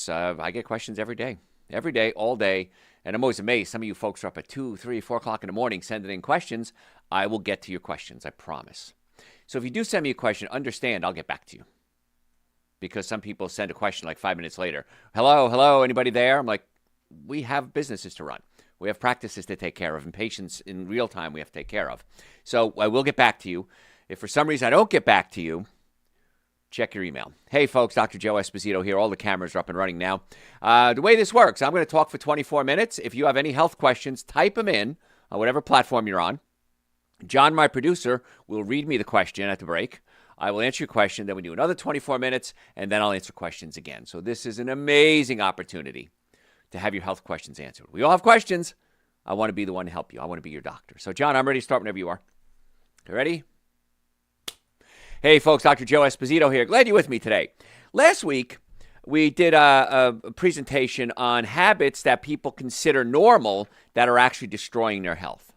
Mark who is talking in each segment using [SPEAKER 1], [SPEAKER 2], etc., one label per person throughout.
[SPEAKER 1] I get questions every day, all day. And I'm always amazed. Some of you folks are up at 2, 3, 4 o'clock in the morning sending in questions. I will get to your questions, I promise. So if you do send me a question, understand I'll get back to you. Because some people send a question like 5 minutes later. Hello, anybody there? I'm like, we have businesses to run. We have practices to take care of and patients in real time we have to take care of. So I will get back to you. If for some reason I don't get back to you, check your email. Hey, folks, Dr. Joe Esposito here. All the cameras are up and running now. The way this works, I'm going to talk for 24 minutes. If you have any health questions, type them in on whatever platform you're on. John, my producer, will read me the question at the break. I will answer your question. Then we do another 24 minutes, and then I'll answer questions again. So this is an amazing opportunity to have your health questions answered. We all have questions. I want to be the one to help you. I want to be your doctor. So, John, I'm ready to start whenever you are. You ready? Hey, folks, Dr. Joe Esposito here. Glad you're with me today. Last week, we did a presentation on habits that people consider normal that are actually destroying their health.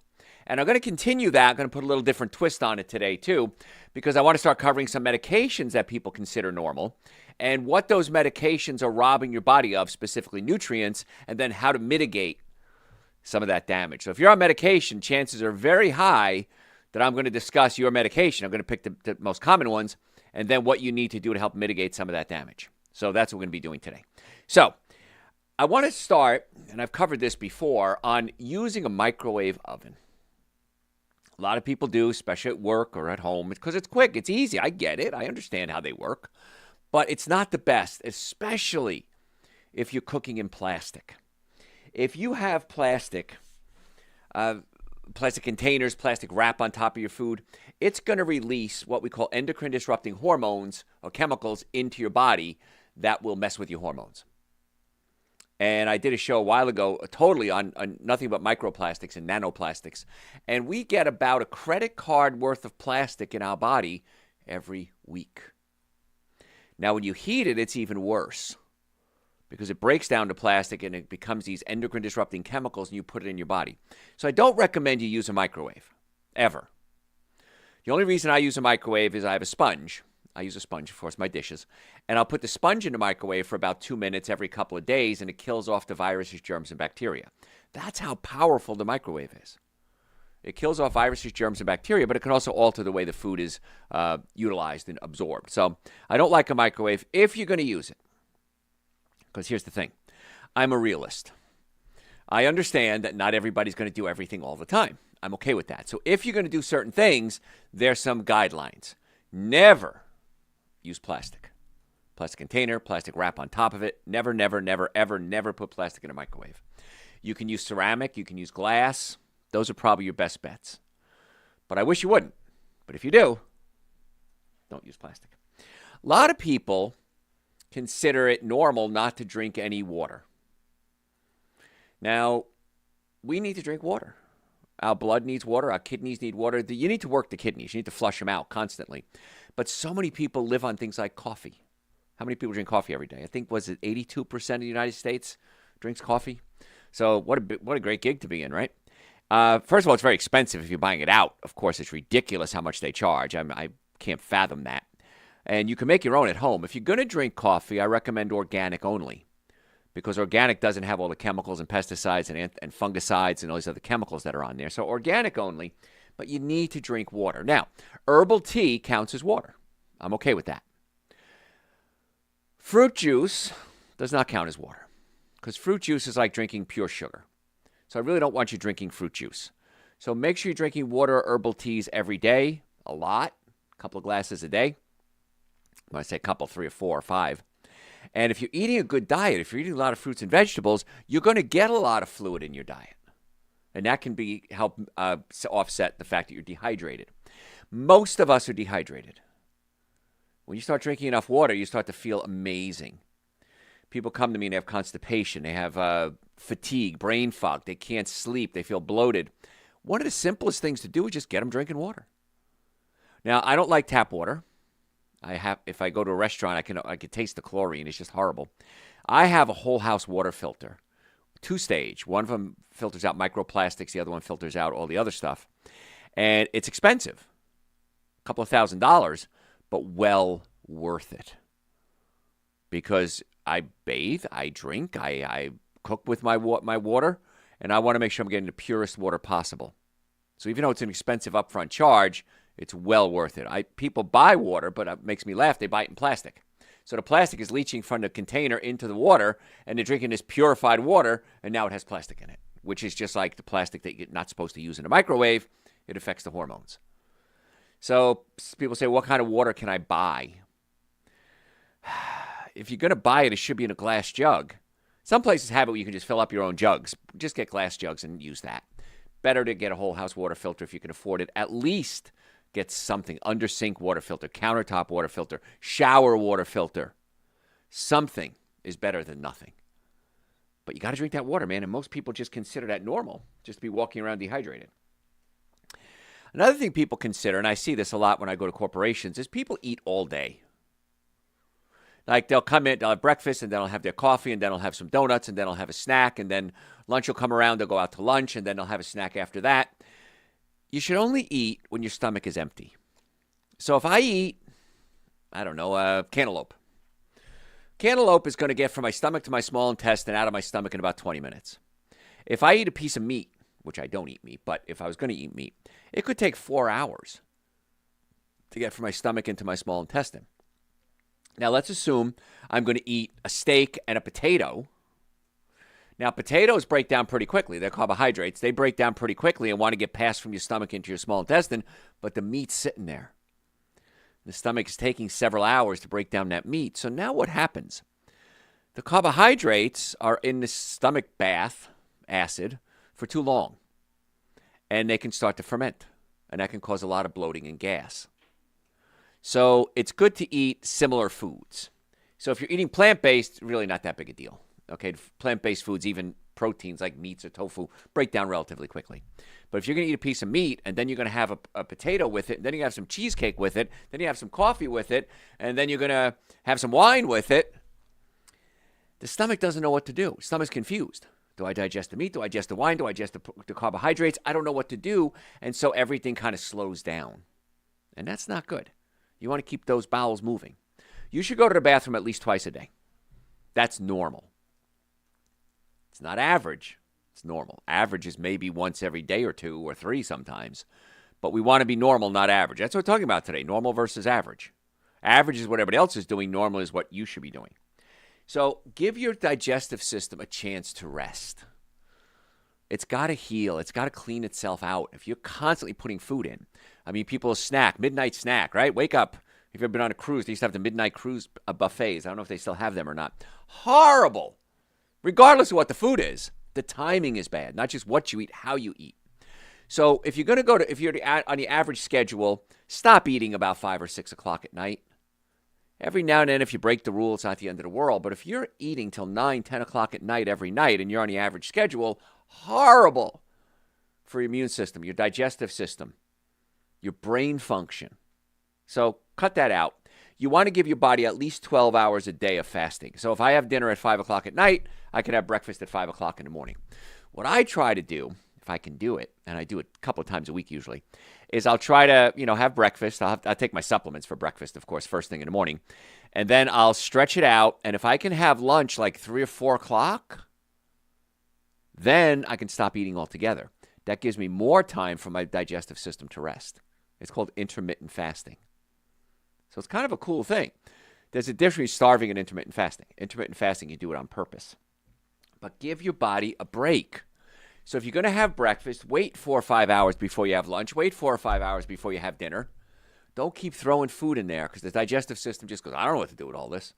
[SPEAKER 1] And I'm going to continue that. I'm going to put a little different twist on it today, too, because I want to start covering some medications that people consider normal and what those medications are robbing your body of, specifically nutrients, and then how to mitigate some of that damage. So if you're on medication, chances are very high that I'm going to discuss your medication. I'm going to pick the most common ones and then what you need to do to help mitigate some of that damage. So that's what we're going to be doing today. So I want to start, and I've covered this before, on using a microwave oven. A lot of people do, especially at work or at home, because it's quick, it's easy. I get it. I understand how they work. But it's not the best, especially if you're cooking in plastic. If you have plastic containers, plastic wrap on top of your food, it's going to release what we call endocrine disrupting hormones or chemicals into your body that will mess with your hormones. And I did a show a while ago totally on nothing but microplastics and nanoplastics. And we get about a credit card worth of plastic in our body every week. Now, when you heat it, it's even worse because it breaks down to plastic and it becomes these endocrine disrupting chemicals and you put it in your body. So I don't recommend you use a microwave, ever. The only reason I use a microwave is I have a sponge. I use a sponge, of course, my dishes. And I'll put the sponge in the microwave for about 2 minutes every couple of days, and it kills off the viruses, germs, and bacteria. That's how powerful the microwave is. It kills off viruses, germs, and bacteria, but it can also alter the way the food is utilized and absorbed. So I don't like a microwave if you're going to use it. Because here's the thing. I'm a realist. I understand that not everybody's going to do everything all the time. I'm okay with that. So if you're going to do certain things, there's some guidelines. Never use plastic. Plastic container, plastic wrap on top of it. Never, ever, never put plastic in a microwave. You can use ceramic. You can use glass. Those are probably your best bets. But I wish you wouldn't. But if you do, don't use plastic. A lot of people consider it normal not to drink any water. Now, we need to drink water. Our blood needs water. Our kidneys need water. You need to work the kidneys. You need to flush them out constantly. But so many people live on things like coffee. How many people drink coffee every day? I think, was it 82% of the United States drinks coffee? So what a great gig to be in, right? First of all, it's very expensive if you're buying it out. Of course, it's ridiculous how much they charge. I can't fathom that. And you can make your own at home. If you're going to drink coffee, I recommend organic only. Because organic doesn't have all the chemicals and pesticides and fungicides and all these other chemicals that are on there. So organic only, but you need to drink water. Now, herbal tea counts as water. I'm okay with that. Fruit juice does not count as water because fruit juice is like drinking pure sugar. So I really don't want you drinking fruit juice. So make sure you're drinking water or herbal teas every day, a lot, a couple of glasses a day. When I say a couple, 3 or 4 or 5. And if you're eating a good diet, if you're eating a lot of fruits and vegetables, you're going to get a lot of fluid in your diet. And that can help offset the fact that you're dehydrated. Most of us are dehydrated. When you start drinking enough water, you start to feel amazing. People come to me and they have constipation. They have fatigue, brain fog. They can't sleep. They feel bloated. One of the simplest things to do is just get them drinking water. Now, I don't like tap water. If I go to a restaurant, I can taste the chlorine. It's just horrible. I have a whole house water filter, 2-stage. One of them filters out microplastics. The other one filters out all the other stuff. And it's expensive, a couple of $1,000, but well worth it. Because I bathe, I drink, I cook with my water, and I want to make sure I'm getting the purest water possible. So even though it's an expensive upfront charge, it's well worth it. People buy water, but it makes me laugh. They buy it in plastic. So the plastic is leaching from the container into the water, and they're drinking this purified water, and now it has plastic in it, which is just like the plastic that you're not supposed to use in a microwave. It affects the hormones. So people say, what kind of water can I buy? If you're going to buy it, it should be in a glass jug. Some places have it where you can just fill up your own jugs. Just get glass jugs and use that. Better to get a whole house water filter if you can afford it. At least get something, under sink water filter, countertop water filter, shower water filter. Something is better than nothing. But you got to drink that water, man, and most people just consider that normal, just to be walking around dehydrated. Another thing people consider, and I see this a lot when I go to corporations, is people eat all day. Like they'll come in, they'll have breakfast, and then they'll have their coffee, and then they'll have some donuts, and then they'll have a snack, and then lunch will come around, they'll go out to lunch, and then they'll have a snack after that. You should only eat when your stomach is empty. So if I eat, I don't know, cantaloupe. Cantaloupe is going to get from my stomach to my small intestine out of my stomach in about 20 minutes. If I eat a piece of meat, which I don't eat meat, but if I was going to eat meat, it could take 4 hours to get from my stomach into my small intestine. Now, let's assume I'm going to eat a steak and a potato. Now, potatoes break down pretty quickly. They're carbohydrates. They break down pretty quickly and want to get passed from your stomach into your small intestine, but the meat's sitting there. The stomach is taking several hours to break down that meat. So now what happens? The carbohydrates are in the stomach bath, acid, for too long, and they can start to ferment, and that can cause a lot of bloating and gas. So it's good to eat similar foods. So if you're eating plant-based, really not that big a deal. Okay, plant-based foods, even proteins like meats or tofu, break down relatively quickly. But if you're going to eat a piece of meat, and then you're going to have a potato with it, and then you have some cheesecake with it, then you have some coffee with it, and then you're going to have some wine with it, the stomach doesn't know what to do. The stomach's confused. Do I digest the meat? Do I digest the wine? Do I digest the carbohydrates? I don't know what to do, and so everything kind of slows down. And that's not good. You want to keep those bowels moving. You should go to the bathroom at least twice a day. That's normal. It's not average. It's normal. Average is maybe once every day or two or three sometimes. But we want to be normal, not average. That's what we're talking about today, normal versus average. Average is what everybody else is doing. Normal is what you should be doing. So give your digestive system a chance to rest. It's got to heal. It's got to clean itself out. If you're constantly putting food in, I mean, people snack, midnight snack, right? Wake up. If you've ever been on a cruise, they used to have the midnight cruise buffets. I don't know if they still have them or not. Horrible. Regardless of what the food is, the timing is bad. Not just what you eat, how you eat. So if you're going to if you're on the average schedule, stop eating about 5 or 6 o'clock at night. Every now and then, if you break the rule, it's not the end of the world. But if you're eating till 9, 10 o'clock at night every night and you're on the average schedule, horrible for your immune system, your digestive system, your brain function. So cut that out. You want to give your body at least 12 hours a day of fasting. So if I have dinner at 5 o'clock at night, I can have breakfast at 5 o'clock in the morning. What I try to do, if I can do it, and I do it a couple of times a week usually, is I'll try to, have breakfast. I'll take my supplements for breakfast, of course, first thing in the morning. And then I'll stretch it out. And if I can have lunch like 3 or 4 o'clock, then I can stop eating altogether. That gives me more time for my digestive system to rest. It's called intermittent fasting. So it's kind of a cool thing. There's a difference between starving and intermittent fasting. Intermittent fasting, you do it on purpose. But give your body a break. So if you're going to have breakfast, wait 4 or 5 hours before you have lunch. Wait 4 or 5 hours before you have dinner. Don't keep throwing food in there because the digestive system just goes, I don't know what to do with all this.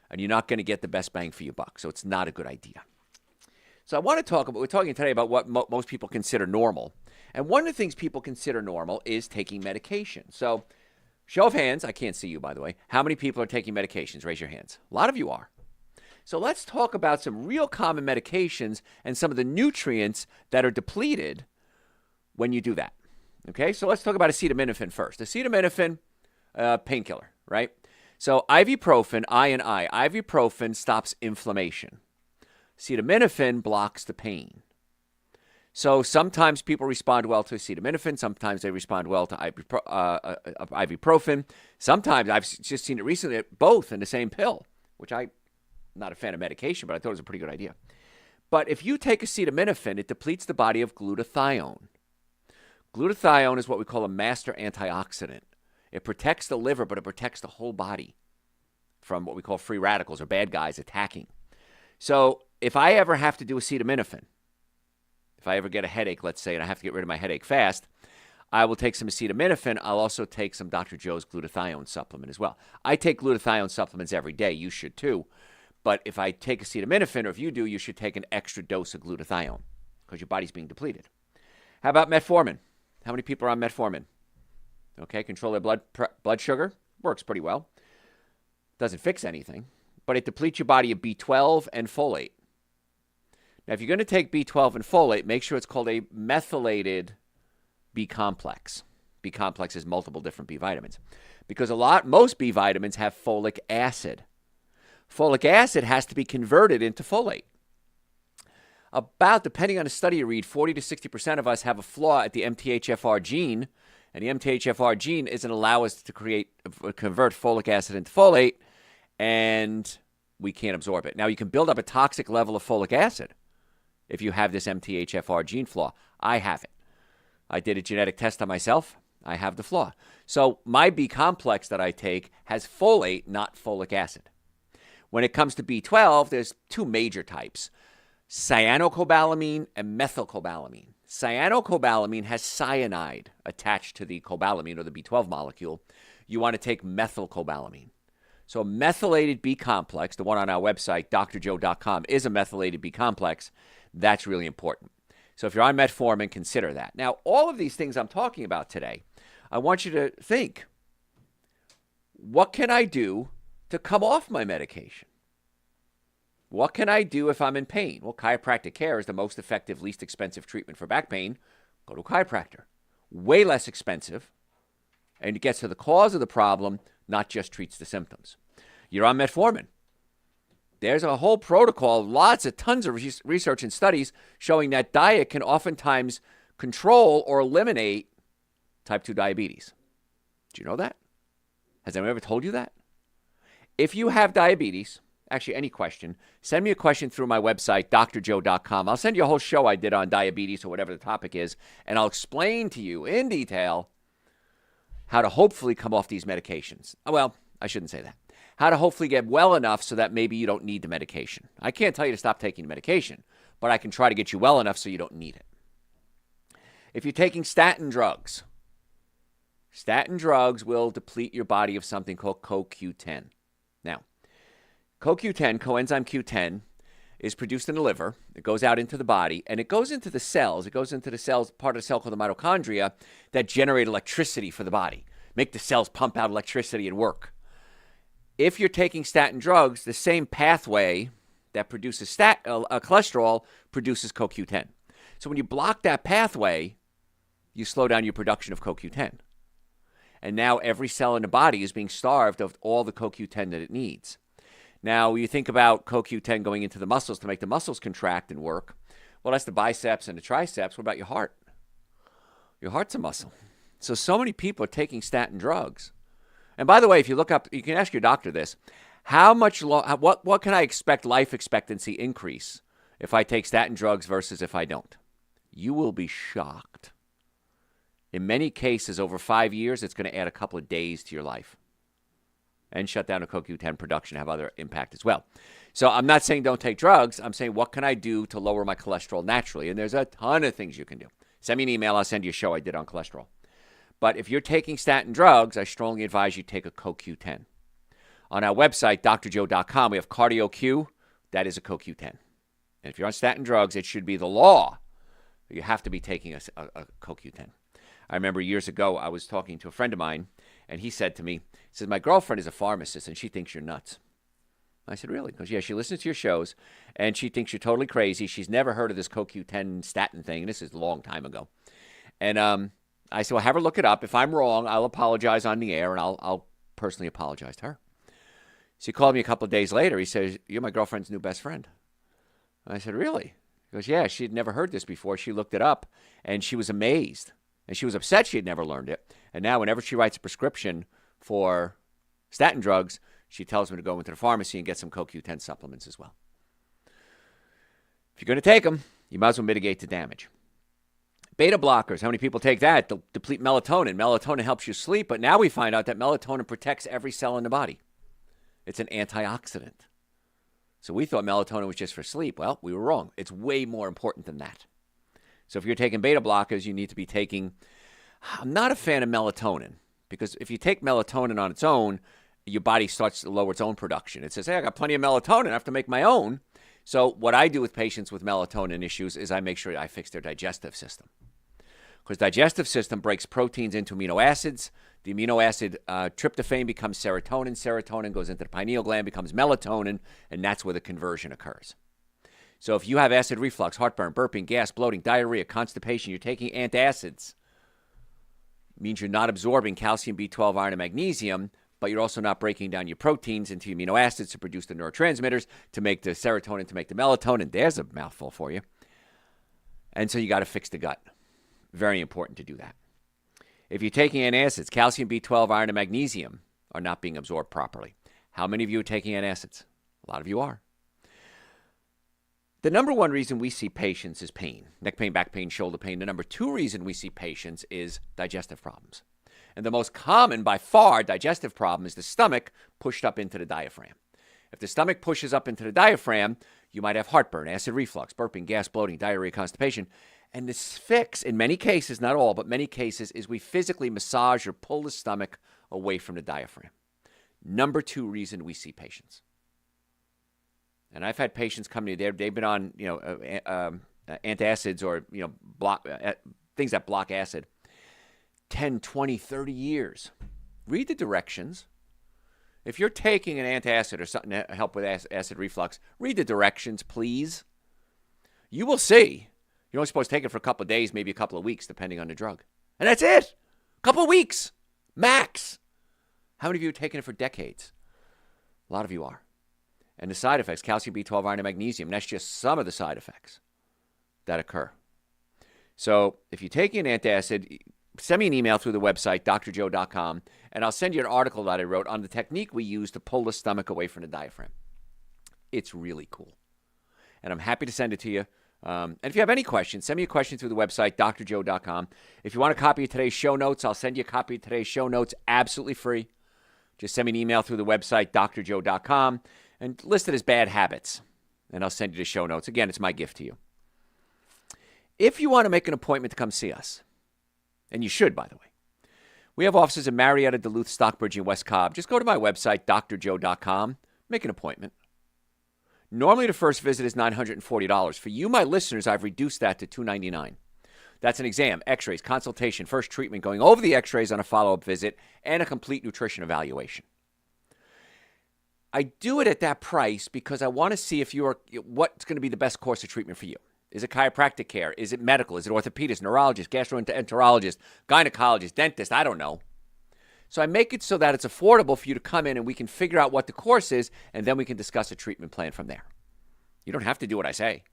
[SPEAKER 1] And you're not going to get the best bang for your buck. So it's not a good idea. So I want to talk about, we're talking today about what most people consider normal. And one of the things people consider normal is taking medication. So show of hands, I can't see you, by the way. How many people are taking medications? Raise your hands. A lot of you are. So let's talk about some real common medications and some of the nutrients that are depleted when you do that. Okay, so let's talk about acetaminophen first. Acetaminophen, painkiller, right? So ibuprofen, I and I. Ibuprofen stops inflammation. Acetaminophen blocks the pain. So sometimes people respond well to acetaminophen. Sometimes they respond well to ibuprofen. Sometimes I've just seen it recently, both in the same pill, which I not a fan of medication, but I thought it was a pretty good idea. But if you take acetaminophen, it depletes the body of glutathione. Glutathione is what we call a master antioxidant. It protects the liver, but it protects the whole body from what we call free radicals or bad guys attacking. So if I ever have to do acetaminophen, if I ever get a headache, let's say, and I have to get rid of my headache fast, I will take some acetaminophen. I'll also take some Dr. Joe's glutathione supplement as well. I take glutathione supplements every day. You should too. But if I take acetaminophen, or if you do, you should take an extra dose of glutathione because your body's being depleted. How about metformin? How many people are on metformin? Okay, control their blood sugar. Works pretty well. Doesn't fix anything, but it depletes your body of B12 and folate. Now, if you're going to take B12 and folate, make sure it's called a methylated B complex. B complex is multiple different B vitamins because most B vitamins have folic acid. Folic acid has to be converted into folate. Depending on the study you read, 40 to 60% of us have a flaw at the MTHFR gene, and the MTHFR gene doesn't allow us to convert folic acid into folate, and we can't absorb it. Now, you can build up a toxic level of folic acid if you have this MTHFR gene flaw. I have it. I did a genetic test on myself. I have the flaw. So my B complex that I take has folate, not folic acid. When it comes to B12, there's two major types, cyanocobalamin and methylcobalamin. Cyanocobalamin has cyanide attached to the cobalamin or the B12 molecule. You want to take methylcobalamin. So a methylated B complex, the one on our website, drjoe.com, is a methylated B complex. That's really important. So if you're on metformin, consider that. Now, all of these things I'm talking about today, I want you to think, what can I do to come off my medication? What can I do if I'm in pain? Well, chiropractic care is the most effective, least expensive treatment for back pain. Go to a chiropractor. Way less expensive, and it gets to the cause of the problem, not just treats the symptoms. You're on metformin. There's a whole protocol, tons of research and studies showing that diet can oftentimes control or eliminate type 2 diabetes. Do you know that? Has anyone ever told you that? If you have diabetes, actually any question, send me a question through my website, drjoe.com. I'll send you a whole show I did on diabetes or whatever the topic is, and I'll explain to you in detail how to hopefully come off these medications. Well, I shouldn't say that. How to hopefully get well enough so that maybe you don't need the medication. I can't tell you to stop taking the medication, but I can try to get you well enough so you don't need it. If you're taking statin drugs will deplete your body of something called CoQ10. Now, CoQ10, coenzyme Q10, is produced in the liver. It goes out into the body, and it goes into the cells. It goes into the cells, part of the cell called the mitochondria, that generate electricity for the body, make the cells pump out electricity and work. If you're taking statin drugs, the same pathway that produces cholesterol produces CoQ10. So when you block that pathway, you slow down your production of CoQ10. And now every cell in the body is being starved of all the CoQ10 that it needs. Now, you think about CoQ10 going into the muscles to make the muscles contract and work. Well, that's the biceps and the triceps. What about your heart? Your heart's a muscle. So many people are taking statin drugs. And by the way, if you look up, you can ask your doctor this. What can I expect life expectancy increase if I take statin drugs versus if I don't? You will be shocked. In many cases, over 5 years, it's going to add a couple of days to your life and shut down the CoQ10 production, have other impact as well. So I'm not saying don't take drugs. I'm saying what can I do to lower my cholesterol naturally? And there's a ton of things you can do. Send me an email. I'll send you a show I did on cholesterol. But if you're taking statin drugs, I strongly advise you take a CoQ10. On our website, drjoe.com, we have CardioQ. That is a CoQ10. And if you're on statin drugs, it should be the law. You have to be taking a CoQ10. I remember years ago, I was talking to a friend of mine, and he said to me, my girlfriend is a pharmacist, and she thinks you're nuts. I said, really? Because, yeah, she listens to your shows, and she thinks you're totally crazy. She's never heard of this CoQ10 statin thing, and this is a long time ago. And I said, well, have her look it up. If I'm wrong, I'll apologize on the air, and I'll personally apologize to her. So he called me a couple of days later. He says, you're my girlfriend's new best friend. I said, really? He goes, yeah, she had never heard this before. She looked it up, and she was amazed. And she was upset she had never learned it. And now whenever she writes a prescription for statin drugs, she tells me to go into the pharmacy and get some CoQ10 supplements as well. If you're going to take them, you might as well mitigate the damage. Beta blockers, how many people take that? They'll deplete melatonin. Melatonin helps you sleep, but now we find out that melatonin protects every cell in the body. It's an antioxidant. So we thought melatonin was just for sleep. Well, we were wrong. It's way more important than that. So if you're taking beta blockers, you need to be taking... I'm not a fan of melatonin because if you take melatonin on its own, your body starts to lower its own production. It says, hey, I got plenty of melatonin. I have to make my own. So what I do with patients with melatonin issues is I make sure I fix their digestive system. Because digestive system breaks proteins into amino acids. The amino acid tryptophan becomes serotonin. Serotonin goes into the pineal gland, becomes melatonin, and that's where the conversion occurs. So if you have acid reflux, heartburn, burping, gas, bloating, diarrhea, constipation, you're taking antacids, means you're not absorbing calcium, B12, iron, and magnesium, but you're also not breaking down your proteins into amino acids to produce the neurotransmitters, to make the serotonin, to make the melatonin. There's a mouthful for you. And so you got to fix the gut. Very important to do that. If you're taking antacids, calcium, B12, iron, and magnesium are not being absorbed properly. How many of you are taking antacids? A lot of you are. The number one reason we see patients is pain. Neck pain, back pain, shoulder pain. The number two reason we see patients is digestive problems. And the most common, by far, digestive problem is the stomach pushed up into the diaphragm. If the stomach pushes up into the diaphragm, you might have heartburn, acid reflux, burping, gas, bloating, diarrhea, constipation. And this fix, in many cases, not all, but many cases, is we physically massage or pull the stomach away from the diaphragm. Number two reason we see patients. And I've had patients come to me, they've been on, antacids or, things that block acid 10, 20, 30 years. Read the directions. If you're taking an antacid or something to help with acid reflux, read the directions, please. You will see. You're only supposed to take it for a couple of days, maybe a couple of weeks, depending on the drug. And that's it. A couple of weeks, max. How many of you have taken it for decades? A lot of you are. And the side effects, calcium, B12, iron, and magnesium, that's just some of the side effects that occur. So if you're taking an antacid, send me an email through the website, drjoe.com, and I'll send you an article that I wrote on the technique we use to pull the stomach away from the diaphragm. It's really cool. And I'm happy to send it to you. And if you have any questions, send me a question through the website, drjoe.com. If you want a copy of today's show notes, I'll send you a copy of today's show notes absolutely free. Just send me an email through the website, drjoe.com, and list it as bad habits, and I'll send you the show notes. Again, it's my gift to you. If you want to make an appointment to come see us, and you should, by the way, we have offices in Marietta, Duluth, Stockbridge, and West Cobb. Just go to my website, drjoe.com, make an appointment. Normally, the first visit is $940. For you, my listeners, I've reduced that to $299. That's an exam, x-rays, consultation, first treatment, going over the x-rays on a follow-up visit, and a complete nutrition evaluation. I do it at that price because I want to see what's going to be the best course of treatment for you. Is it chiropractic care? Is it medical? Is it orthopedist, neurologist, gastroenterologist, gynecologist, dentist? I don't know. So I make it so that it's affordable for you to come in and we can figure out what the course is, and then we can discuss a treatment plan from there. You don't have to do what I say,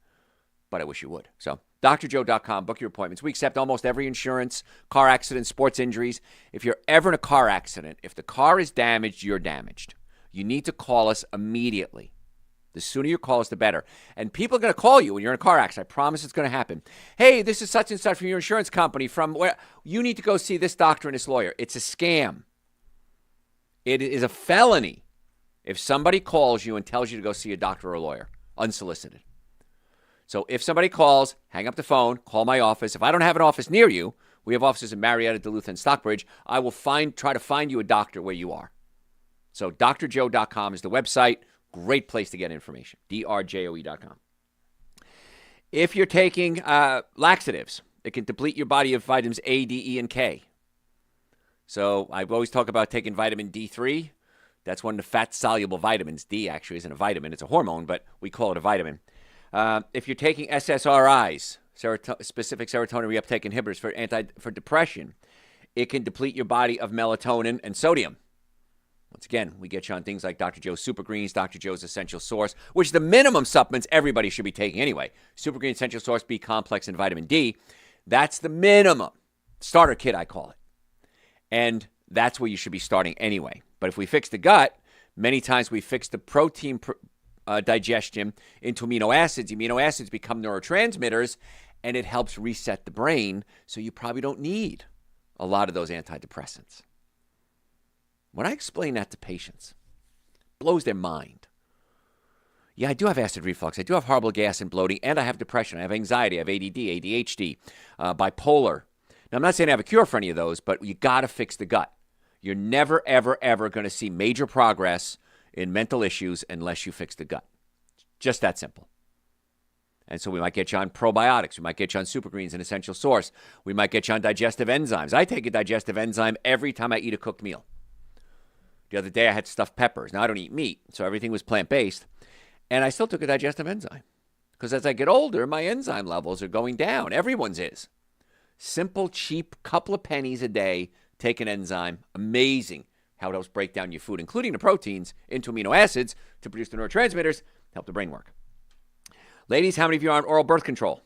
[SPEAKER 1] but I wish you would. So drjoe.com, book your appointments. We accept almost every insurance, car accident, sports injuries. If you're ever in a car accident, if the car is damaged, you're damaged. You need to call us immediately. The sooner you call us, the better. And people are going to call you when you're in a car accident. I promise it's going to happen. Hey, this is such and such from your insurance company. From where you need to go see this doctor and this lawyer. It's a scam. It is a felony if somebody calls you and tells you to go see a doctor or a lawyer, unsolicited. So if somebody calls, hang up the phone, call my office. If I don't have an office near you, we have offices in Marietta, Duluth, and Stockbridge. I will try to find you a doctor where you are. So drjoe.com is the website. Great place to get information. drjoe.com. If you're taking laxatives, it can deplete your body of vitamins A, D, E, and K. So I always talk about taking vitamin D3. That's one of the fat-soluble vitamins. D actually isn't a vitamin. It's a hormone, but we call it a vitamin. If you're taking SSRIs, specific serotonin reuptake inhibitors for depression, it can deplete your body of melatonin and sodium. Once again, we get you on things like Dr. Joe's Super Greens, Dr. Joe's Essential Source, which is the minimum supplements everybody should be taking anyway. Super Green, Essential Source, B Complex, and Vitamin D. That's the minimum. Starter kit, I call it. And that's where you should be starting anyway. But if we fix the gut, Many times we fix the protein digestion into amino acids. Amino acids become neurotransmitters, and it helps reset the brain, so you probably don't need a lot of those antidepressants. When I explain that to patients, it blows their mind. Yeah, I do have acid reflux. I do have horrible gas and bloating, and I have depression. I have anxiety. I have ADD, ADHD, bipolar. Now, I'm not saying I have a cure for any of those, but you got to fix the gut. You're never, ever, ever going to see major progress in mental issues unless you fix the gut. Just that simple. And so we might get you on probiotics. We might get you on Supergreens, an essential source. We might get you on digestive enzymes. I take a digestive enzyme every time I eat a cooked meal. The other day I had stuffed peppers. Now I don't eat meat, so everything was plant-based. And I still took a digestive enzyme. Because as I get older, my enzyme levels are going down. Everyone's is. Simple, cheap, couple of pennies a day, take an enzyme. Amazing how it helps break down your food, including the proteins, into amino acids to produce the neurotransmitters, help the brain work. Ladies, how many of you are on oral birth control?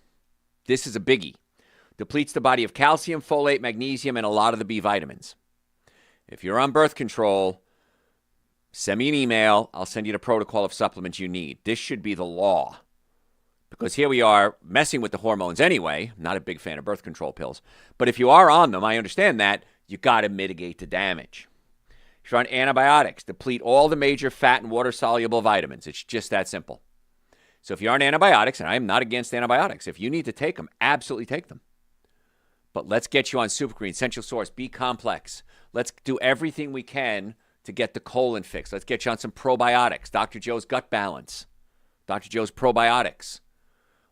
[SPEAKER 1] This is a biggie. Depletes the body of calcium, folate, magnesium, and a lot of the B vitamins. If you're on birth control, send me an email. I'll send you the protocol of supplements you need. This should be the law. Because here we are messing with the hormones anyway. I'm not a big fan of birth control pills. But if you are on them, I understand that, you got to mitigate the damage. If you're on antibiotics, deplete all the major fat and water-soluble vitamins. It's just that simple. So if you're on antibiotics, and I am not against antibiotics, if you need to take them, absolutely take them. But let's get you on Supergreen, Essential Source, B-Complex. Let's do everything we can to get the colon fixed. Let's get you on some probiotics, Dr. Joe's Gut Balance, Dr. Joe's Probiotics.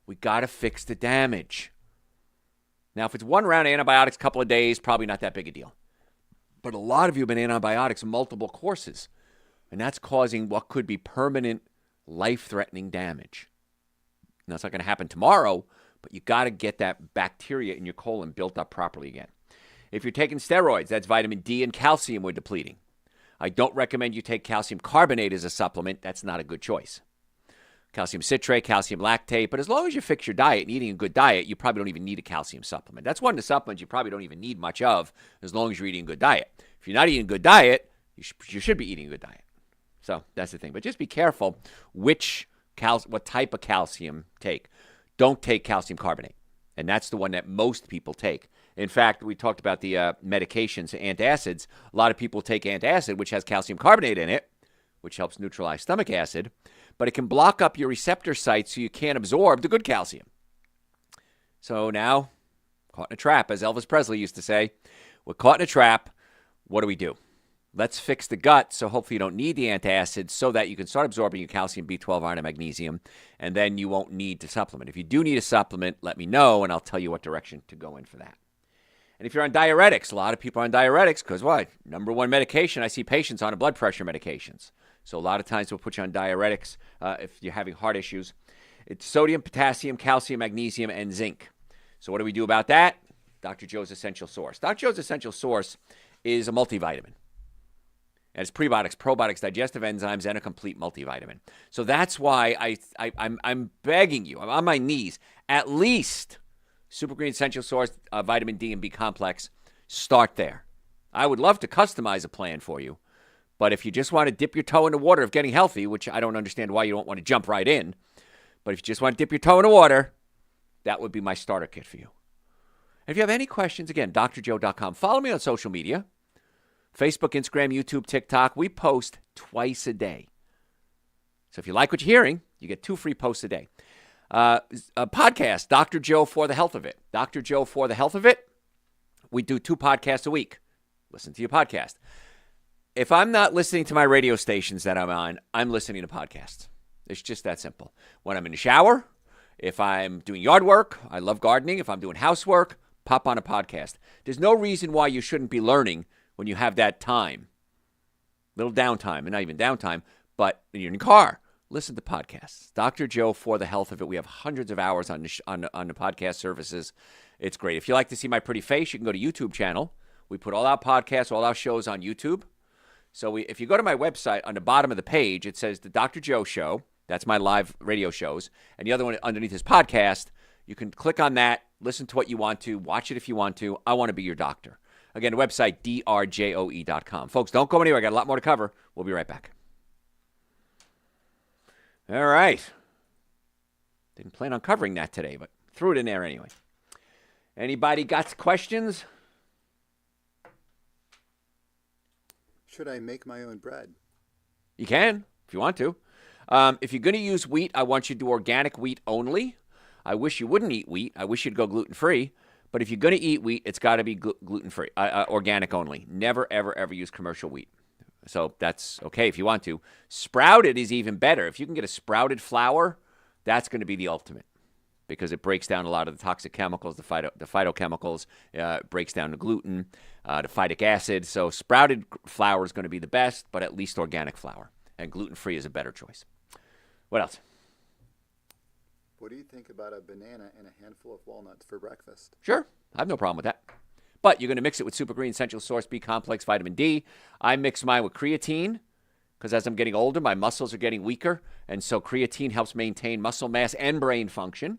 [SPEAKER 1] We got to fix the damage. Now, if it's one round of antibiotics, a couple of days, probably not that big a deal. But a lot of you have been antibiotics multiple courses, and that's causing what could be permanent, life-threatening damage. Now, it's not going to happen tomorrow, but you got to get that bacteria in your colon built up properly again. If you're taking steroids, that's vitamin D and calcium we're depleting. I don't recommend you take calcium carbonate as a supplement. That's not a good choice. Calcium citrate, calcium lactate, but as long as you fix your diet and eating a good diet, you probably don't even need a calcium supplement. That's one of the supplements you probably don't even need much of as long as you're eating a good diet. If you're not eating a good diet, you should be eating a good diet. So that's the thing. But just be careful what type of calcium take. Don't take calcium carbonate. And that's the one that most people take. In fact, we talked about the medications, antacids. A lot of people take antacid, which has calcium carbonate in it, which helps neutralize stomach acid. But it can block up your receptor sites so you can't absorb the good calcium. So now, caught in a trap, as Elvis Presley used to say. We're caught in a trap. What do we do? Let's fix the gut so hopefully you don't need the antacids so that you can start absorbing your calcium, B12, iron, and magnesium, and then you won't need to supplement. If you do need a supplement, let me know, and I'll tell you what direction to go in for that. And if you're on diuretics, a lot of people are on diuretics because what? Number one medication, I see patients on blood pressure medications. So a lot of times we'll put you on diuretics if you're having heart issues. It's sodium, potassium, calcium, magnesium, and zinc. So what do we do about that? Dr. Joe's Essential Source. Dr. Joe's Essential Source is a multivitamin. And it's prebiotics, probiotics, digestive enzymes, and a complete multivitamin. So that's why I'm begging you, I'm on my knees, at least Supergreen Essential Source, vitamin D and B complex, start there. I would love to customize a plan for you. But if you just want to dip your toe in the water of getting healthy, which I don't understand why you don't want to jump right in, but if you just want to dip your toe in the water, that would be my starter kit for you. And if you have any questions, again, drjoe.com. Follow me on social media, Facebook, Instagram, YouTube, TikTok. We post twice a day. So if you like what you're hearing, you get 2 free posts a day. A podcast, Dr. Joe for the Health of It. Dr. Joe for the Health of It. We do 2 podcasts a week. Listen to your podcast. If I'm not listening to my radio stations that I'm on, I'm listening to podcasts. It's just that simple. When I'm in the shower, if I'm doing yard work, I love gardening. If I'm doing housework, pop on a podcast. There's no reason why you shouldn't be learning when you have that time. Little downtime, and not even downtime, but when you're in the car, listen to podcasts. Dr. Joe for the Health of It. We have hundreds of hours on the podcast services. It's great. If you like to see my pretty face, you can go to YouTube channel. We put all our podcasts, all our shows on YouTube. So if you go to my website, on the bottom of the page, it says The Dr. Joe Show. That's my live radio shows. And the other one underneath is podcast. You can click on that, listen to what you want to, watch it if you want to. I want to be your doctor. Again, the website, drjoe.com. Folks, don't go anywhere. I got a lot more to cover. We'll be right back. All right. Didn't plan on covering that today, but threw it in there anyway. Anybody got questions?
[SPEAKER 2] Should I make my own bread?
[SPEAKER 1] You can, if you want to. If you're going to use wheat, I want you to do organic wheat only. I wish you wouldn't eat wheat. I wish you'd go gluten-free. But if you're going to eat wheat, it's got to be gluten-free, organic only. Never, ever, ever use commercial wheat. So that's okay if you want to. Sprouted is even better. If you can get a sprouted flour, that's going to be the ultimate because it breaks down a lot of the toxic chemicals, the phytochemicals, breaks down the gluten, the phytic acid. So sprouted flour is going to be the best, but at least organic flour. And gluten-free is a better choice. What else?
[SPEAKER 2] What do you think about a banana and a handful of walnuts for breakfast?
[SPEAKER 1] Sure. I have no problem with that. But you're going to mix it with Super Green Essential Source B Complex Vitamin D. I mix mine with creatine because as I'm getting older, my muscles are getting weaker. And so creatine helps maintain muscle mass and brain function.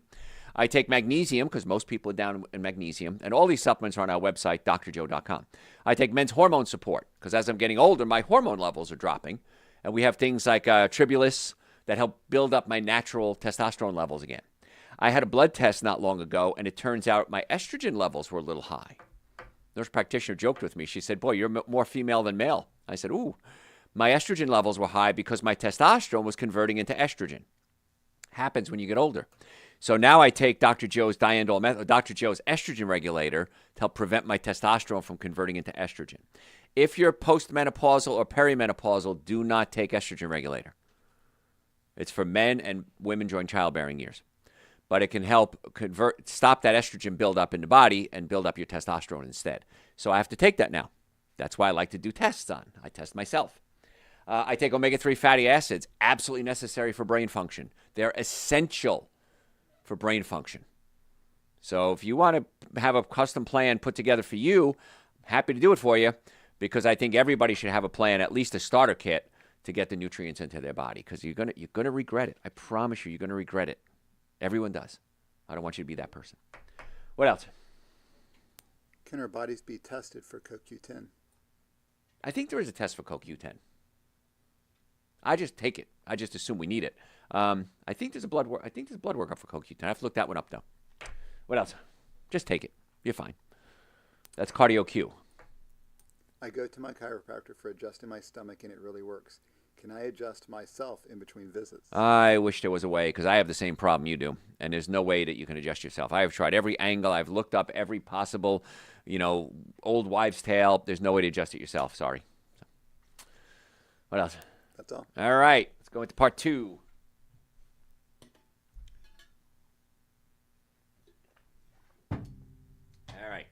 [SPEAKER 1] I take magnesium because most people are down in magnesium. And all these supplements are on our website, drjoe.com. I take men's hormone support because as I'm getting older, my hormone levels are dropping. And we have things like Tribulus that help build up my natural testosterone levels again. I had a blood test not long ago, and it turns out my estrogen levels were a little high. Nurse practitioner joked with me. She said, boy, you're more female than male. I said, ooh, my estrogen levels were high because my testosterone was converting into estrogen. Happens when you get older. So now I take Dr. Joe's Dr. Joe's estrogen regulator to help prevent my testosterone from converting into estrogen. If you're postmenopausal or perimenopausal, do not take estrogen regulator. It's for men and women during childbearing years. But it can help stop that estrogen buildup in the body and build up your testosterone instead. So I have to take that now. That's why I like to do tests on. I test myself. I take omega-3 fatty acids, absolutely necessary for brain function. They're essential for brain function. So if you want to have a custom plan put together for you, I'm happy to do it for you because I think everybody should have a plan, at least a starter kit, to get the nutrients into their body because you're gonna regret it. I promise you, you're going to regret it. Everyone does. I don't want you to be that person. What else?
[SPEAKER 2] Can our bodies be tested for CoQ10?
[SPEAKER 1] I think there is a test for CoQ10. I just take it. I just assume we need it. I think there's a blood work. I think there's a blood workup for CoQ10. I have to look that one up though. What else? Just take it. You're fine. That's Cardio Q.
[SPEAKER 2] I go to my chiropractor for adjusting my stomach and it really works. Can I adjust myself in between visits?
[SPEAKER 1] I wish there was a way because I have the same problem you do, and there's no way that you can adjust yourself. I have tried every angle. I've looked up every possible, old wives' tale. There's no way to adjust it yourself. Sorry. What else?
[SPEAKER 2] That's all.
[SPEAKER 1] All right. Let's go into part 2. All right.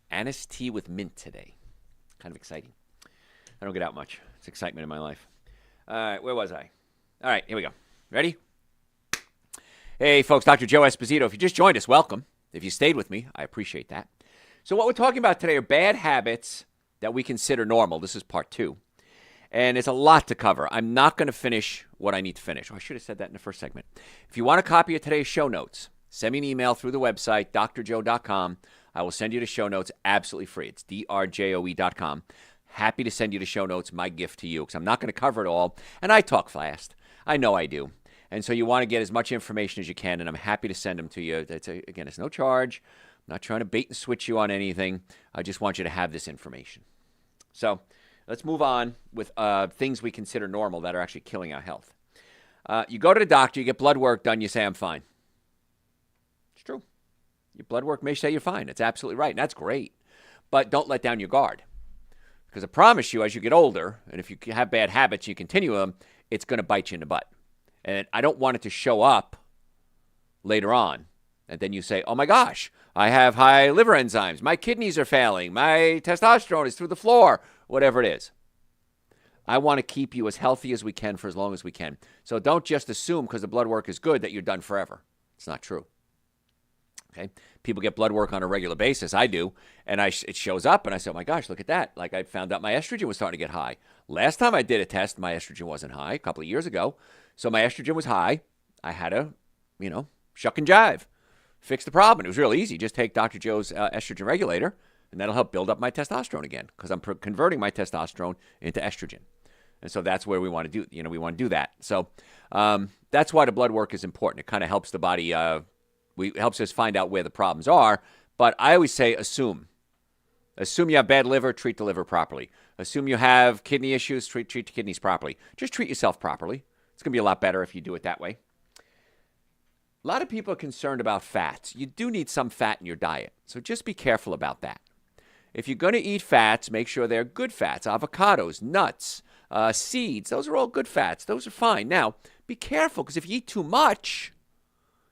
[SPEAKER 1] Anise tea with mint today. Kind of exciting. I don't get out much. It's excitement in my life. All right, where was I? All right, here we go. Ready? Hey, folks, Dr. Joe Esposito. If you just joined us, welcome. If you stayed with me, I appreciate that. So what we're talking about today are bad habits that we consider normal. This is part 2. And it's a lot to cover. I'm not going to finish what I need to finish. Oh, I should have said that in the first segment. If you want a copy of today's show notes, send me an email through the website, drjoe.com. I will send you the show notes absolutely free. It's drjoe.com. Happy to send you the show notes, my gift to you, because I'm not going to cover it all. And I talk fast. I know I do. And so you want to get as much information as you can, and I'm happy to send them to you. Again, it's no charge. I'm not trying to bait and switch you on anything. I just want you to have this information. So let's move on with things we consider normal that are actually killing our health. You go to the doctor, you get blood work done, you say, I'm fine. It's true. Your blood work may say you're fine. It's absolutely right, and that's great. But don't let down your guard. Because I promise you, as you get older, and if you have bad habits, you continue them, it's going to bite you in the butt. And I don't want it to show up later on. And then you say, oh my gosh, I have high liver enzymes. My kidneys are failing. My testosterone is through the floor. Whatever it is. I want to keep you as healthy as we can for as long as we can. So don't just assume because the blood work is good that you're done forever. It's not true. Okay, people get blood work on a regular basis. I do, and it shows up, and I say, "Oh my gosh, look at that!" Like I found out my estrogen was starting to get high. Last time I did a test, my estrogen wasn't high. A couple of years ago, so my estrogen was high. I had to, shuck and jive, fix the problem. It was real easy. Just take Dr. Joe's estrogen regulator, and that'll help build up my testosterone again because I'm converting my testosterone into estrogen, And so that's where we want to do, we want to do that. So that's why the blood work is important. It kind of helps the body, helps us find out where the problems are. But I always say assume. Assume you have bad liver, treat the liver properly. Assume you have kidney issues, treat the kidneys properly. Just treat yourself properly. It's going to be a lot better if you do it that way. A lot of people are concerned about fats. You do need some fat in your diet, so just be careful about that. If you're going to eat fats, make sure they're good fats. Avocados, nuts, seeds, those are all good fats. Those are fine. Now, be careful, because if you eat too much,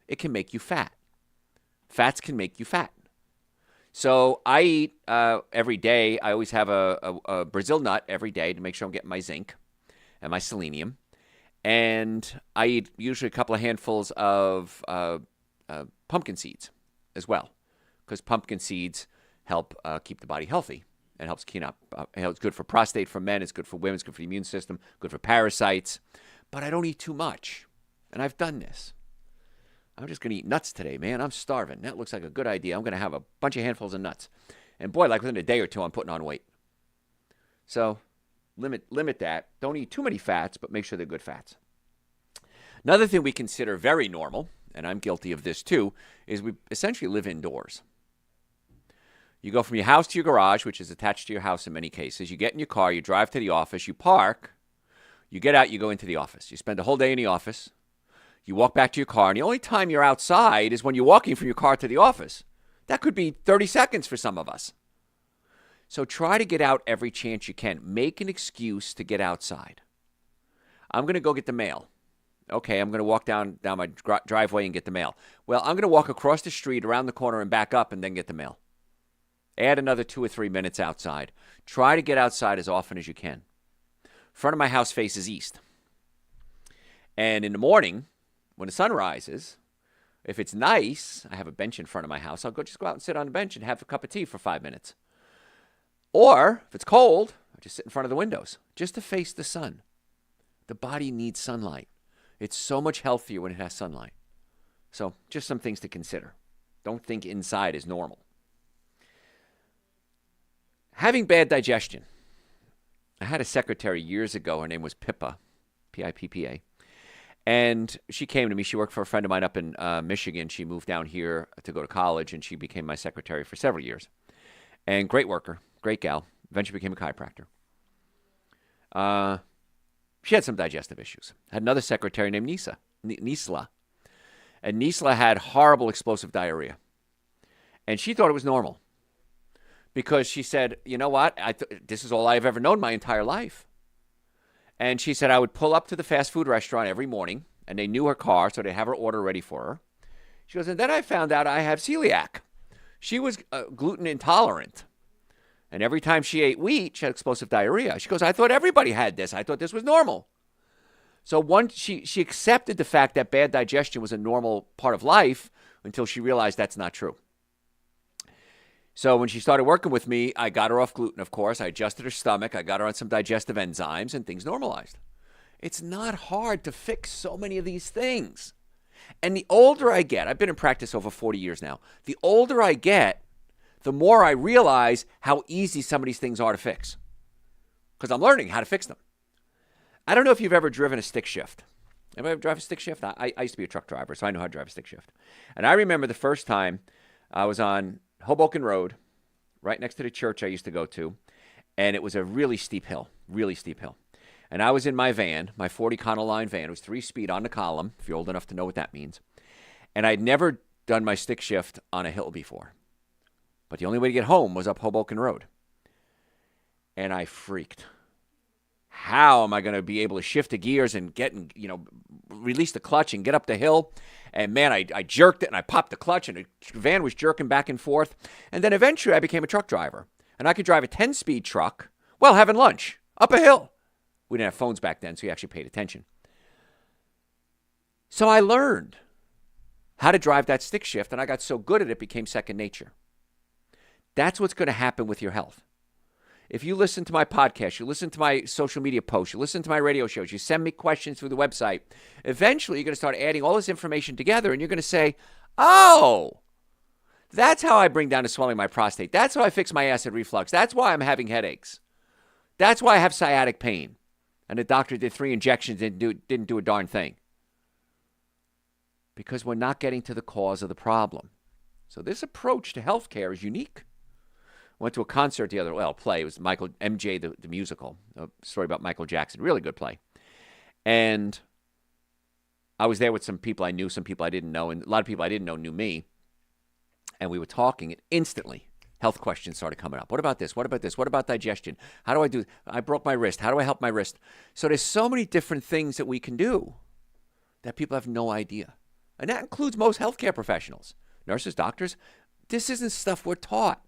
[SPEAKER 1] it can make you fat. Fats can make you fat. So I eat every day. I always have a Brazil nut every day to make sure I'm getting my zinc and my selenium. And I eat usually a couple of handfuls of pumpkin seeds as well, because pumpkin seeds help keep the body healthy and helps clean up. It's good for prostate for men. It's good for women. It's good for the immune system. Good for parasites. But I don't eat too much, and I've done this. I'm just going to eat nuts today, man. I'm starving. That looks like a good idea. I'm going to have a bunch of handfuls of nuts. And boy, like within a day or two, I'm putting on weight. So limit that. Don't eat too many fats, but make sure they're good fats. Another thing we consider very normal, and I'm guilty of this too, is we essentially live indoors. You go from your house to your garage, which is attached to your house in many cases. You get in your car, you drive to the office, you park, you get out, you go into the office. You spend the whole day in the office. You walk back to your car, and the only time you're outside is when you're walking from your car to the office. That could be 30 seconds for some of us. So try to get out every chance you can. Make an excuse to get outside. I'm going to go get the mail. Okay, I'm going to walk down my driveway and get the mail. Well, I'm going to walk across the street, around the corner, and back up, and then get the mail. Add another 2 or 3 minutes outside. Try to get outside as often as you can. Front of my house faces east. And in the morning, when the sun rises, if it's nice, I have a bench in front of my house, I'll just go out and sit on the bench and have a cup of tea for 5 minutes. Or, if it's cold, I just sit in front of the windows, just to face the sun. The body needs sunlight. It's so much healthier when it has sunlight. So, just some things to consider. Don't think inside is normal. Having bad digestion. I had a secretary years ago. Her name was Pippa, P-I-P-P-A. And she came to me. She worked for a friend of mine up in Michigan. She moved down here to go to college, and she became my secretary for several years. And great worker, great gal. Eventually became a chiropractor. She had some digestive issues. Had another secretary named Nisla. And Nisla had horrible explosive diarrhea. And she thought it was normal. Because she said, you know what? This is all I've ever known my entire life. And she said I would pull up to the fast food restaurant every morning, and they knew her car, so they'd have her order ready for her. She goes, and then I found out I have celiac. She was gluten intolerant. And every time she ate wheat, she had explosive diarrhea. She goes, I thought everybody had this. I thought this was normal. So once she accepted the fact that bad digestion was a normal part of life until she realized that's not true. So when she started working with me, I got her off gluten, of course. I adjusted her stomach. I got her on some digestive enzymes, and things normalized. It's not hard to fix so many of these things. And the older I get, I've been in practice over 40 years now. The older I get, the more I realize how easy some of these things are to fix. Because I'm learning how to fix them. I don't know if you've ever driven a stick shift. Anybody ever drive a stick shift? I used to be a truck driver, so I know how to drive a stick shift. And I remember the first time I was on Hoboken Road, right next to the church I used to go to, and it was a really steep hill. And I was in my van, my 40 Econoline van. It was 3-speed on the column, if you're old enough to know what that means. And I'd never done my stick shift on a hill before. But the only way to get home was up Hoboken Road. And I freaked. How am I going to be able to shift the gears and release the clutch and get up the hill? And man, I jerked it and I popped the clutch and the van was jerking back and forth. And then eventually I became a truck driver. And I could drive a 10-speed truck while having lunch up a hill. We didn't have phones back then, so you actually paid attention. So I learned how to drive that stick shift, and I got so good at it, it became second nature. That's what's going to happen with your health. If you listen to my podcast, you listen to my social media posts, you listen to my radio shows, you send me questions through the website, eventually you're going to start adding all this information together, and you're going to say, oh, that's how I bring down the swelling of my prostate. That's how I fix my acid reflux. That's why I'm having headaches. That's why I have sciatic pain. and the doctor did 3 injections, didn't do a darn thing. Because we're not getting to the cause of the problem. So this approach to healthcare is unique. I went to a concert play. It was Michael MJ, the musical, a story about Michael Jackson. Really good play. And I was there with some people I knew, some people I didn't know, and a lot of people I didn't know knew me. And we were talking, and instantly health questions started coming up. What about this? What about this? What about digestion? How do I do? I broke my wrist. How do I help my wrist? So there's so many different things that we can do that people have no idea. And that includes most healthcare professionals, nurses, doctors. This isn't stuff we're taught.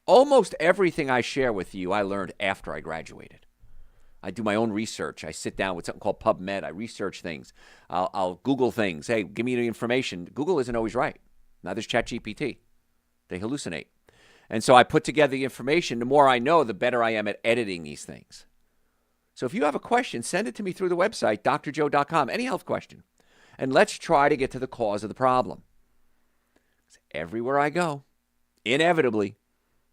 [SPEAKER 1] Almost everything I share with you, I learned after I graduated. I do my own research. I sit down with something called PubMed. I research things. I'll Google things. Hey, give me the information. Google isn't always right. Now there's ChatGPT. They hallucinate. And so I put together the information. The more I know, the better I am at editing these things. So if you have a question, send it to me through the website, drjoe.com, any health question. And let's try to get to the cause of the problem. Everywhere I go, inevitably,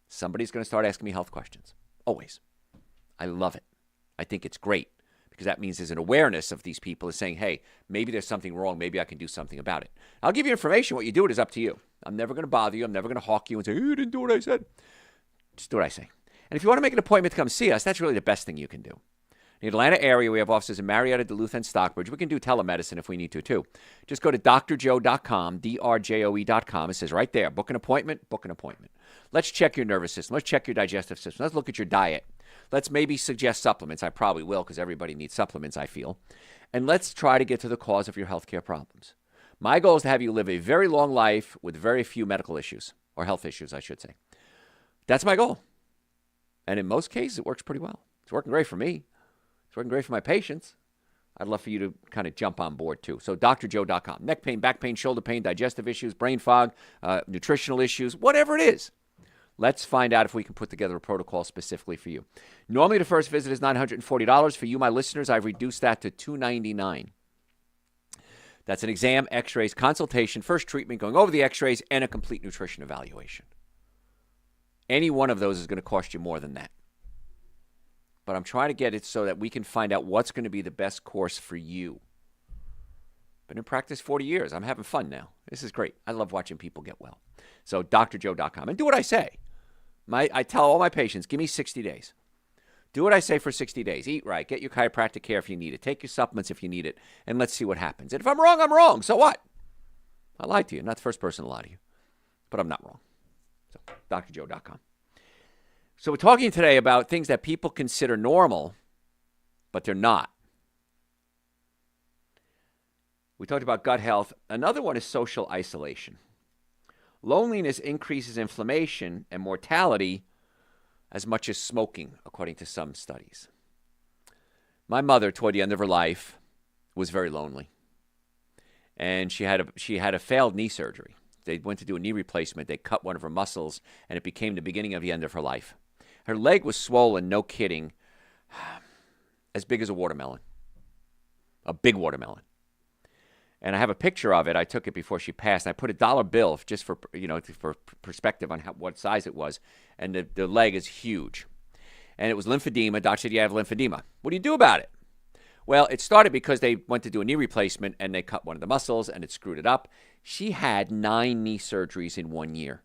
[SPEAKER 1] somebody's going to start asking me health questions. Always. I love it. I think it's great because that means there's an awareness of these people is saying, hey, maybe there's something wrong. Maybe I can do something about it. I'll give you information. What you do, it is up to you. I'm never going to bother you. I'm never going to hawk you and say, you didn't do what I said. Just do what I say. And if you want to make an appointment to come see us, that's really the best thing you can do. In the Atlanta area, we have offices in Marietta, Duluth, and Stockbridge. We can do telemedicine if we need to, too. Just go to drjoe.com, drjoe.com. It says right there, book an appointment, book an appointment. Let's check your nervous system. Let's check your digestive system. Let's look at your diet. Let's maybe suggest supplements. I probably will because everybody needs supplements, I feel. And let's try to get to the cause of your healthcare problems. My goal is to have you live a very long life with very few medical issues, or health issues, I should say. That's my goal. And in most cases, it works pretty well. It's working great for me. It's working great for my patients. I'd love for you to kind of jump on board too. So drjoe.com. Neck pain, back pain, shoulder pain, digestive issues, brain fog, nutritional issues, whatever it is. Let's find out if we can put together a protocol specifically for you. Normally, the first visit is $940. For you, my listeners, I've reduced that to $299. That's an exam, x-rays, consultation, first treatment, going over the x-rays, and a complete nutrition evaluation. Any one of those is going to cost you more than that. But I'm trying to get it so that we can find out what's going to be the best course for you. Been in practice 40 years. I'm having fun now. This is great. I love watching people get well. So drjoe.com. And do what I say. I tell all my patients, give me 60 days. Do what I say for 60 days. Eat right. Get your chiropractic care if you need it. Take your supplements if you need it. And let's see what happens. And if I'm wrong, I'm wrong. So what? I lied to you. I'm not the first person to lie to you. But I'm not wrong. So drjoe.com. So we're talking today about things that people consider normal, but they're not. We talked about gut health. Another one is social isolation. Loneliness increases inflammation and mortality as much as smoking, according to some studies. My mother, toward the end of her life, was very lonely. And she had a failed knee surgery. They went to do a knee replacement. They cut one of her muscles, and it became the beginning of the end of her life. Her leg was swollen, no kidding, as big as a watermelon. A big watermelon. And I have a picture of it. I took it before she passed. I put a dollar bill just for perspective on what size it was. And the leg is huge. And it was lymphedema. Doc said, you have lymphedema. What do you do about it? Well, it started because they went to do a knee replacement and they cut one of the muscles and it screwed it up. She had 9 knee surgeries in 1 year.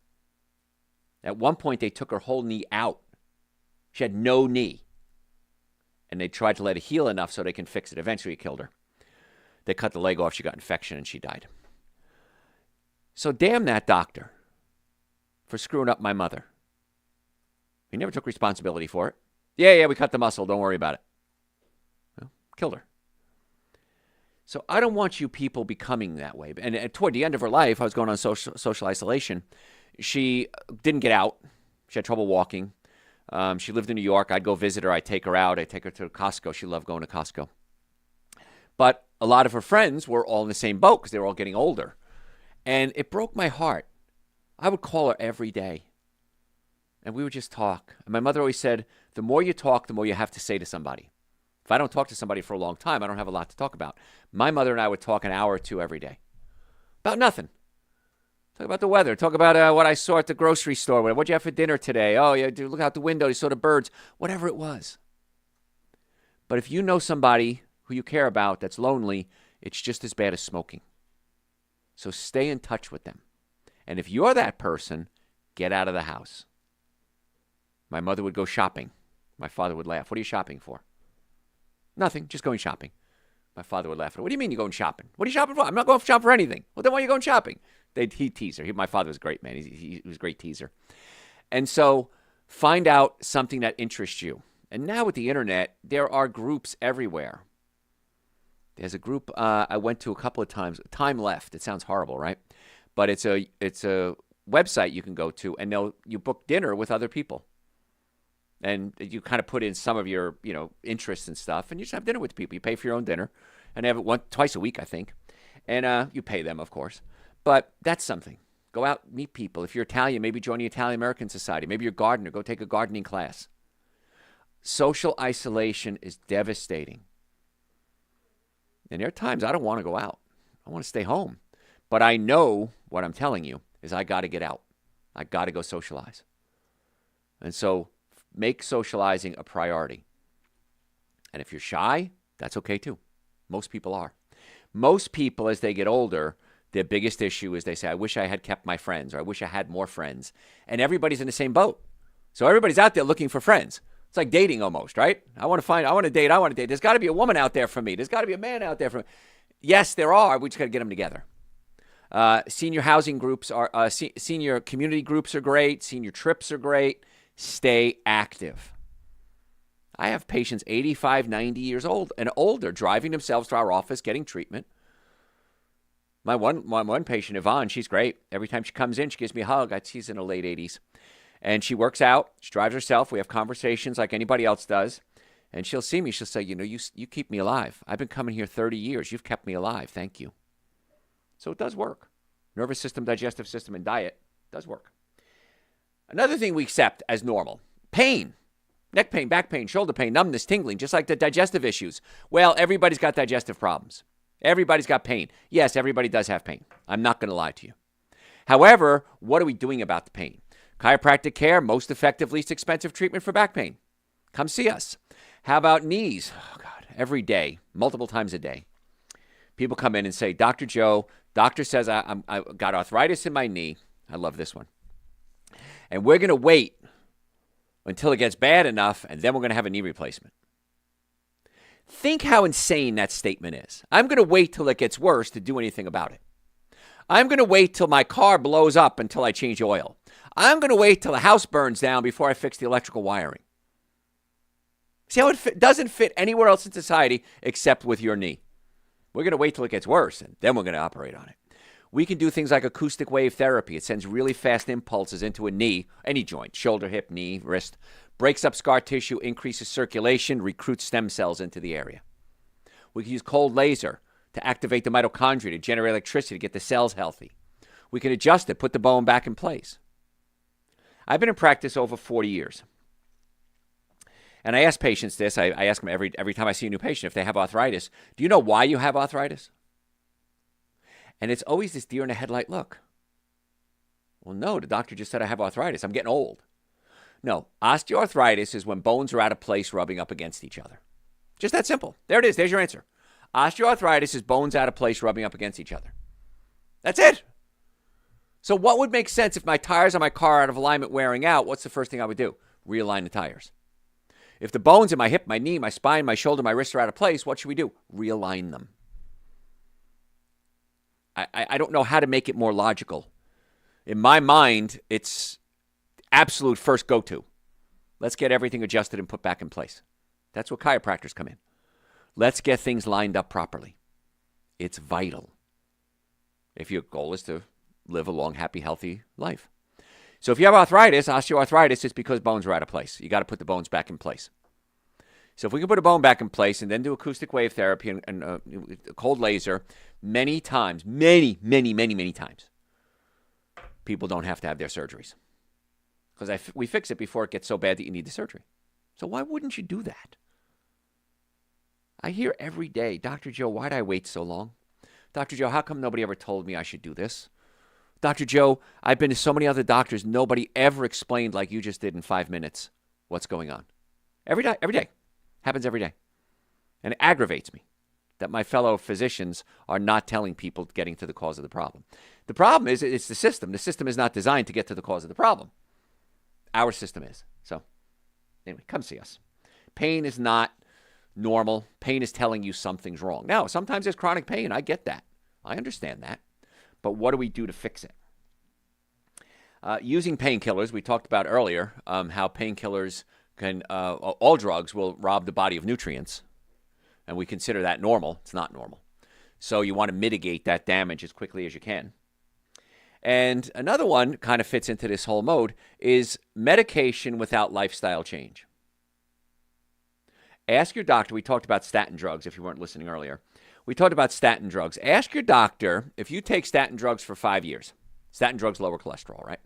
[SPEAKER 1] At one point, they took her whole knee out. She had no knee. And they tried to let it heal enough so they can fix it. Eventually, it killed her. They cut the leg off. She got infection and she died. So damn that doctor for screwing up my mother. He never took responsibility for it. Yeah, we cut the muscle. Don't worry about it. Well, killed her. So I don't want you people becoming that way. And toward the end of her life, I was going on social isolation. She didn't get out. She had trouble walking. She lived in New York. I'd go visit her. I'd take her out. I'd take her to Costco. She loved going to Costco. But a lot of her friends were all in the same boat because they were all getting older. And it broke my heart. I would call her every day. And we would just talk. And my mother always said, the more you talk, the more you have to say to somebody. If I don't talk to somebody for a long time, I don't have a lot to talk about. My mother and I would talk an hour or two every day. About nothing. Talk about the weather. Talk about what I saw at the grocery store. What'd you have for dinner today? Oh, yeah, dude, look out the window. You saw the birds. Whatever it was. But if you know somebody who you care about that's lonely, it's just as bad as smoking. So stay in touch with them. And if you're that person, get out of the house. My mother would go shopping. My father would laugh. What are you shopping for? Nothing, just going shopping. My father would laugh. What do you mean you're going shopping? What are you shopping for? I'm not going shopping for anything. Well, then why are you going shopping? He'd tease her. My father was great, man. He was a great teaser. And so find out something that interests you. And now with the internet, there are groups everywhere. There's a group I went to a couple of times. Time Left. It sounds horrible, right? But it's a website you can go to, and you book dinner with other people. And you kind of put in some of your, interests and stuff, and you just have dinner with people. You pay for your own dinner, and they have it twice a week, I think. And you pay them, of course. But that's something. Go out, meet people. If you're Italian, maybe join the Italian American Society. Maybe you're a gardener. Go take a gardening class. Social isolation is devastating. And there are times I don't want to go out. I want to stay home. But I know what I'm telling you is I got to get out. I got to go socialize. And so make socializing a priority. And if you're shy, that's okay too. Most people are. Most people, as they get older, their biggest issue is they say, I wish I had kept my friends, or I wish I had more friends. And everybody's in the same boat. So everybody's out there looking for friends. It's like dating almost, right? I want to date. There's got to be a woman out there for me. There's got to be a man out there for me. Yes, there are. We just got to get them together. Senior housing groups senior community groups are great. Senior trips are great. Stay active. I have patients 85, 90 years old and older driving themselves to our office, getting treatment. My one patient, Yvonne, she's great. Every time she comes in, she gives me a hug. She's in her late 80s. And she works out. She drives herself. We have conversations like anybody else does. And she'll see me. She'll say, you keep me alive. I've been coming here 30 years. You've kept me alive. Thank you. So it does work. Nervous system, digestive system, and diet does work. Another thing we accept as normal, pain. Neck pain, back pain, shoulder pain, numbness, tingling, just like the digestive issues. Well, everybody's got digestive problems. Everybody's got pain. Yes, everybody does have pain. I'm not going to lie to you. However, what are we doing about the pain? Chiropractic care, most effective, least expensive treatment for back pain. Come see us. How about knees? Oh, God, every day, multiple times a day. People come in and say, Dr. Joe, doctor says I got arthritis in my knee. I love this one. And we're going to wait until it gets bad enough, and then we're going to have a knee replacement. Think how insane that statement is. I'm going to wait till it gets worse to do anything about it. I'm going to wait till my car blows up until I change oil. I'm going to wait till the house burns down before I fix the electrical wiring. See how it doesn't fit anywhere else in society except with your knee. We're going to wait till it gets worse, and then we're going to operate on it. We can do things like acoustic wave therapy. It sends really fast impulses into a knee, any joint, shoulder, hip, knee, wrist, breaks up scar tissue, increases circulation, recruits stem cells into the area. We can use cold laser to activate the mitochondria to generate electricity to get the cells healthy. We can adjust it, put the bone back in place. I've been in practice over 40 years. And I ask patients this. I ask them every time I see a new patient, if they have arthritis, do you know why you have arthritis? And it's always this deer in the headlight look. Well, no, the doctor just said I have arthritis. I'm getting old. No, osteoarthritis is when bones are out of place rubbing up against each other. Just that simple. There it is. There's your answer. Osteoarthritis is bones out of place rubbing up against each other. That's it. So what would make sense if my tires on my car are out of alignment wearing out? What's the first thing I would do? Realign the tires. If the bones in my hip, my knee, my spine, my shoulder, my wrist are out of place, what should we do? Realign them. I don't know how to make it more logical. In my mind, it's absolute first go-to. Let's get everything adjusted and put back in place. That's where chiropractors come in. Let's get things lined up properly. It's vital if your goal is to live a long, happy, healthy life. So if you have arthritis, osteoarthritis, it's because bones are out of place. You got to put the bones back in place. So if we can put a bone back in place and then do acoustic wave therapy and cold laser many times, many times, people don't have to have their surgeries. Because we fix it before it gets so bad that you need the surgery. So why wouldn't you do that? I hear every day, Dr. Joe, why did I wait so long? Dr. Joe, how come nobody ever told me I should do this? Dr. Joe, I've been to so many other doctors. Nobody ever explained like you just did in 5 minutes what's going on. Every day. Happens every day. And it aggravates me that my fellow physicians are not telling people getting to the cause of the problem. The problem is it's the system. The system is not designed to get to the cause of the problem. Our system is. So anyway, come see us. Pain is not normal. Pain is telling you something's wrong. Now, sometimes there's chronic pain. I get that. I understand that. But what do we do to fix it? Using painkillers, we talked about earlier how painkillers can, all drugs will rob the body of nutrients. And we consider that normal. It's not normal. So you want to mitigate that damage as quickly as you can. And another one kind of fits into this whole mode is medication without lifestyle change. Ask your doctor. We talked about statin drugs if you weren't listening earlier. We talked about statin drugs. Ask your doctor if you take statin drugs for 5 years. Statin drugs lower cholesterol, right?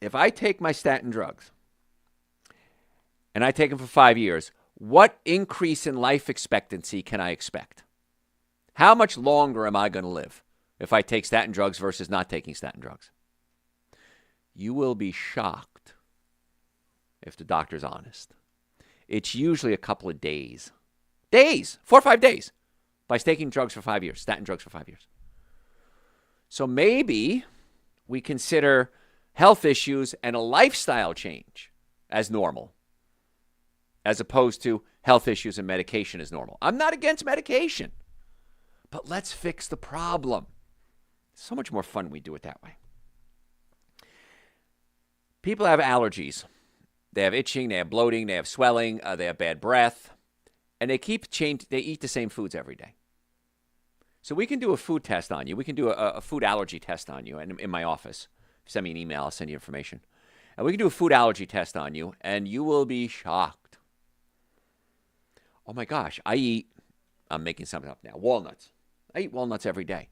[SPEAKER 1] If I take my statin drugs and I take them for 5 years, what increase in life expectancy can I expect? How much longer am I going to live if I take statin drugs versus not taking statin drugs? You will be shocked if the doctor's honest. It's usually a couple of days. 4 or 5 days by taking drugs for 5 years, statin drugs for 5 years. So maybe we consider health issues and a lifestyle change as normal, as opposed to health issues and medication as normal. I'm not against medication, but let's fix the problem. It's so much more fun when we do it that way. People have allergies. They have itching, they have bloating, they have swelling, they have bad breath, and they eat the same foods every day. So we can do a food test on you. We can do a food allergy test on you in my office. Send me an email, I'll send you information. And we can do a food allergy test on you, and you will be shocked. Oh my gosh, I'm making something up now, walnuts. I eat walnuts every day.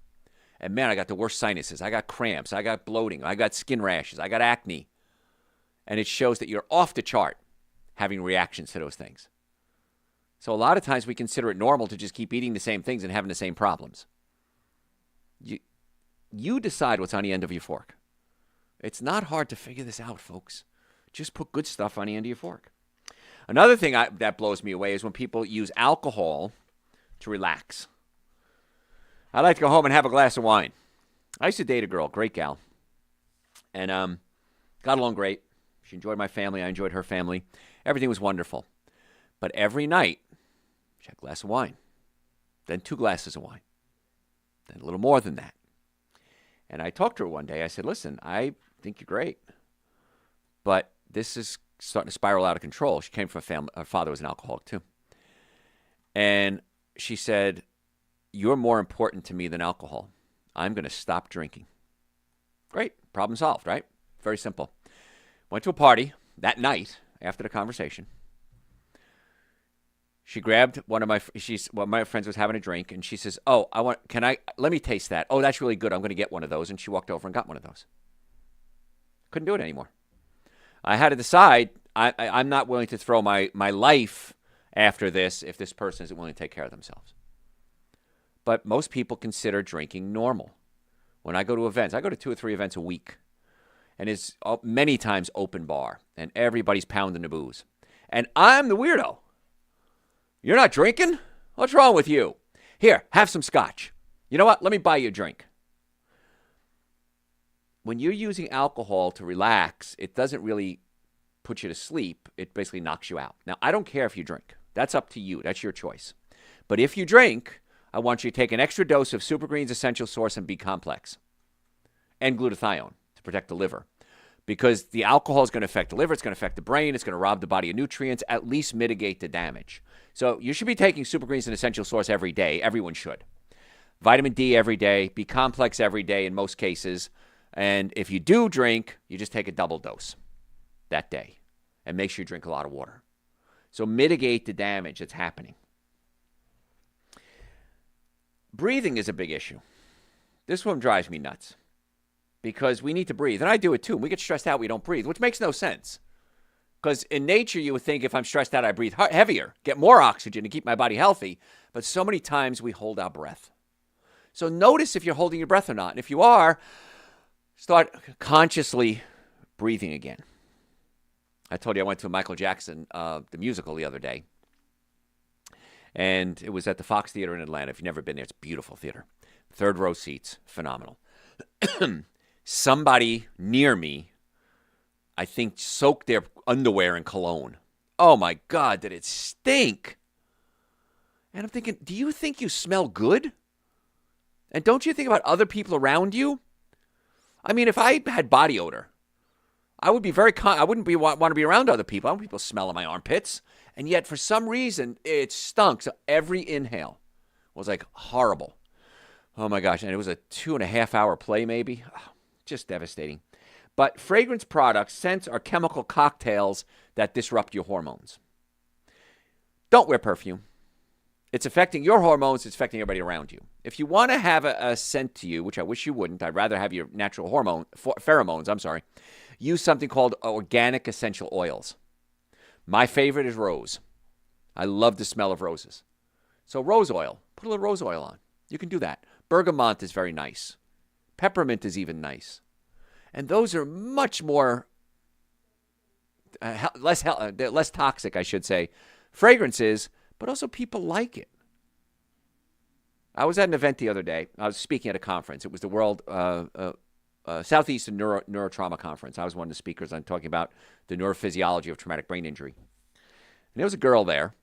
[SPEAKER 1] And man, I got the worst sinuses. I got cramps. I got bloating. I got skin rashes. I got acne. And it shows that you're off the chart having reactions to those things. So a lot of times we consider it normal to just keep eating the same things and having the same problems. You decide what's on the end of your fork. It's not hard to figure this out, folks. Just put good stuff on the end of your fork. Another thing that blows me away is when people use alcohol to relax. I like to go home and have a glass of wine. I used to date a girl, great gal, and got along great. She enjoyed my family. I enjoyed her family. Everything was wonderful. But every night, she had a glass of wine, then 2 glasses of wine, then a little more than that. And I talked to her one day. I said, listen, I think you're great, but this is starting to spiral out of control. She came from a family, her father was an alcoholic too. And she said, you're more important to me than alcohol. I'm going to stop drinking. Great. Problem solved, right? Very simple. Went to a party that night after the conversation. She grabbed one of my friends was having a drink, and she says, "Oh, let me taste that. Oh, that's really good. I'm going to get one of those." And she walked over and got one of those. Couldn't do it anymore. I had to decide I'm not willing to throw my life after this if this person isn't willing to take care of themselves. But most people consider drinking normal. When I go to events, I go to 2 or 3 events a week. And it's many times open bar. And everybody's pounding the booze. And I'm the weirdo. You're not drinking? What's wrong with you? Here, have some scotch. You know what? Let me buy you a drink. When you're using alcohol to relax, it doesn't really put you to sleep. It basically knocks you out. Now, I don't care if you drink. That's up to you. That's your choice. But if you drink, I want you to take an extra dose of Super Greens Essential Source and B-Complex and glutathione to protect the liver. Because the alcohol is going to affect the liver, it's going to affect the brain, it's going to rob the body of nutrients, at least mitigate the damage. So you should be taking Super Greens and Essential Source every day. Everyone should. Vitamin D every day, B-Complex every day in most cases. And if you do drink, you just take a double dose that day. And make sure you drink a lot of water. So mitigate the damage that's happening. Breathing is a big issue. This one drives me nuts. Because we need to breathe. And I do it too. When we get stressed out, we don't breathe, which makes no sense. Because in nature, you would think if I'm stressed out, I breathe heavier, get more oxygen to keep my body healthy. But so many times we hold our breath. So notice if you're holding your breath or not. And if you are, start consciously breathing again. I told you I went to Michael Jackson, the musical, the other day. And it was at the Fox Theater in Atlanta. If you've never been there, it's a beautiful theater. Third row seats, phenomenal. Somebody near me, I think, soaked their underwear in cologne. Oh my God, did it stink? And I'm thinking, do you think you smell good? And don't you think about other people around you? I mean, if I had body odor, I would be I wouldn't want to be around other people. I don't want people smelling my armpits. And yet, for some reason, it stunk. So every inhale was like horrible. Oh my gosh. And it was a 2.5 hour play, maybe. Oh, just devastating. But fragrance products, scents, are chemical cocktails that disrupt your hormones. Don't wear perfume. It's affecting your hormones. It's affecting everybody around you. If you want to have a scent to you, which I wish you wouldn't, I'd rather have your natural pheromones, use something called organic essential oils. My favorite is rose. I love the smell of roses. So rose oil, put a little rose oil on. You can do that. Bergamot is very nice. Peppermint is even nice. And those are much more, less toxic, I should say, fragrances, but also people like it. I was at an event the other day. I was speaking at a conference. It was the World Southeastern Neurotrauma Conference. I was one of the speakers. I'm talking about the neurophysiology of traumatic brain injury. And there was a girl there,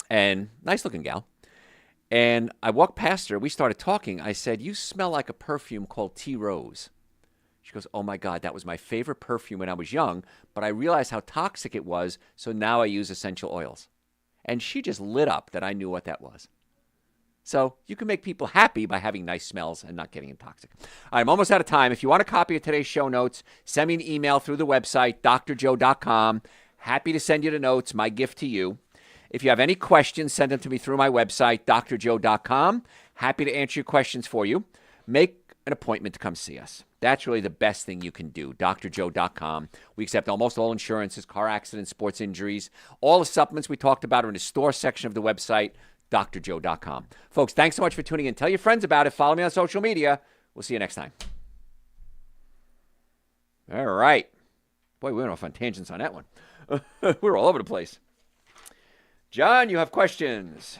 [SPEAKER 1] and nice-looking gal. And I walked past her. We started talking. I said, "You smell like a perfume called Tea Rose." She goes, "Oh, my God, that was my favorite perfume when I was young, but I realized how toxic it was, so now I use essential oils." And she just lit up that I knew what that was. So you can make people happy by having nice smells and not getting toxic. I'm almost out of time. If you want a copy of today's show notes, send me an email through the website, drjoe.com. Happy to send you the notes, my gift to you. If you have any questions, send them to me through my website, drjoe.com. Happy to answer your questions for you. Make an appointment to come see us. That's really the best thing you can do, drjoe.com. We accept almost all insurances, car accidents, sports injuries. All the supplements we talked about are in the store section of the website, drjoe.com. Folks, thanks so much for tuning in. Tell your friends about it. Follow me on social media. We'll see you next time. All right. Boy, we went off on tangents on that one. We were all over the place. John, you have questions.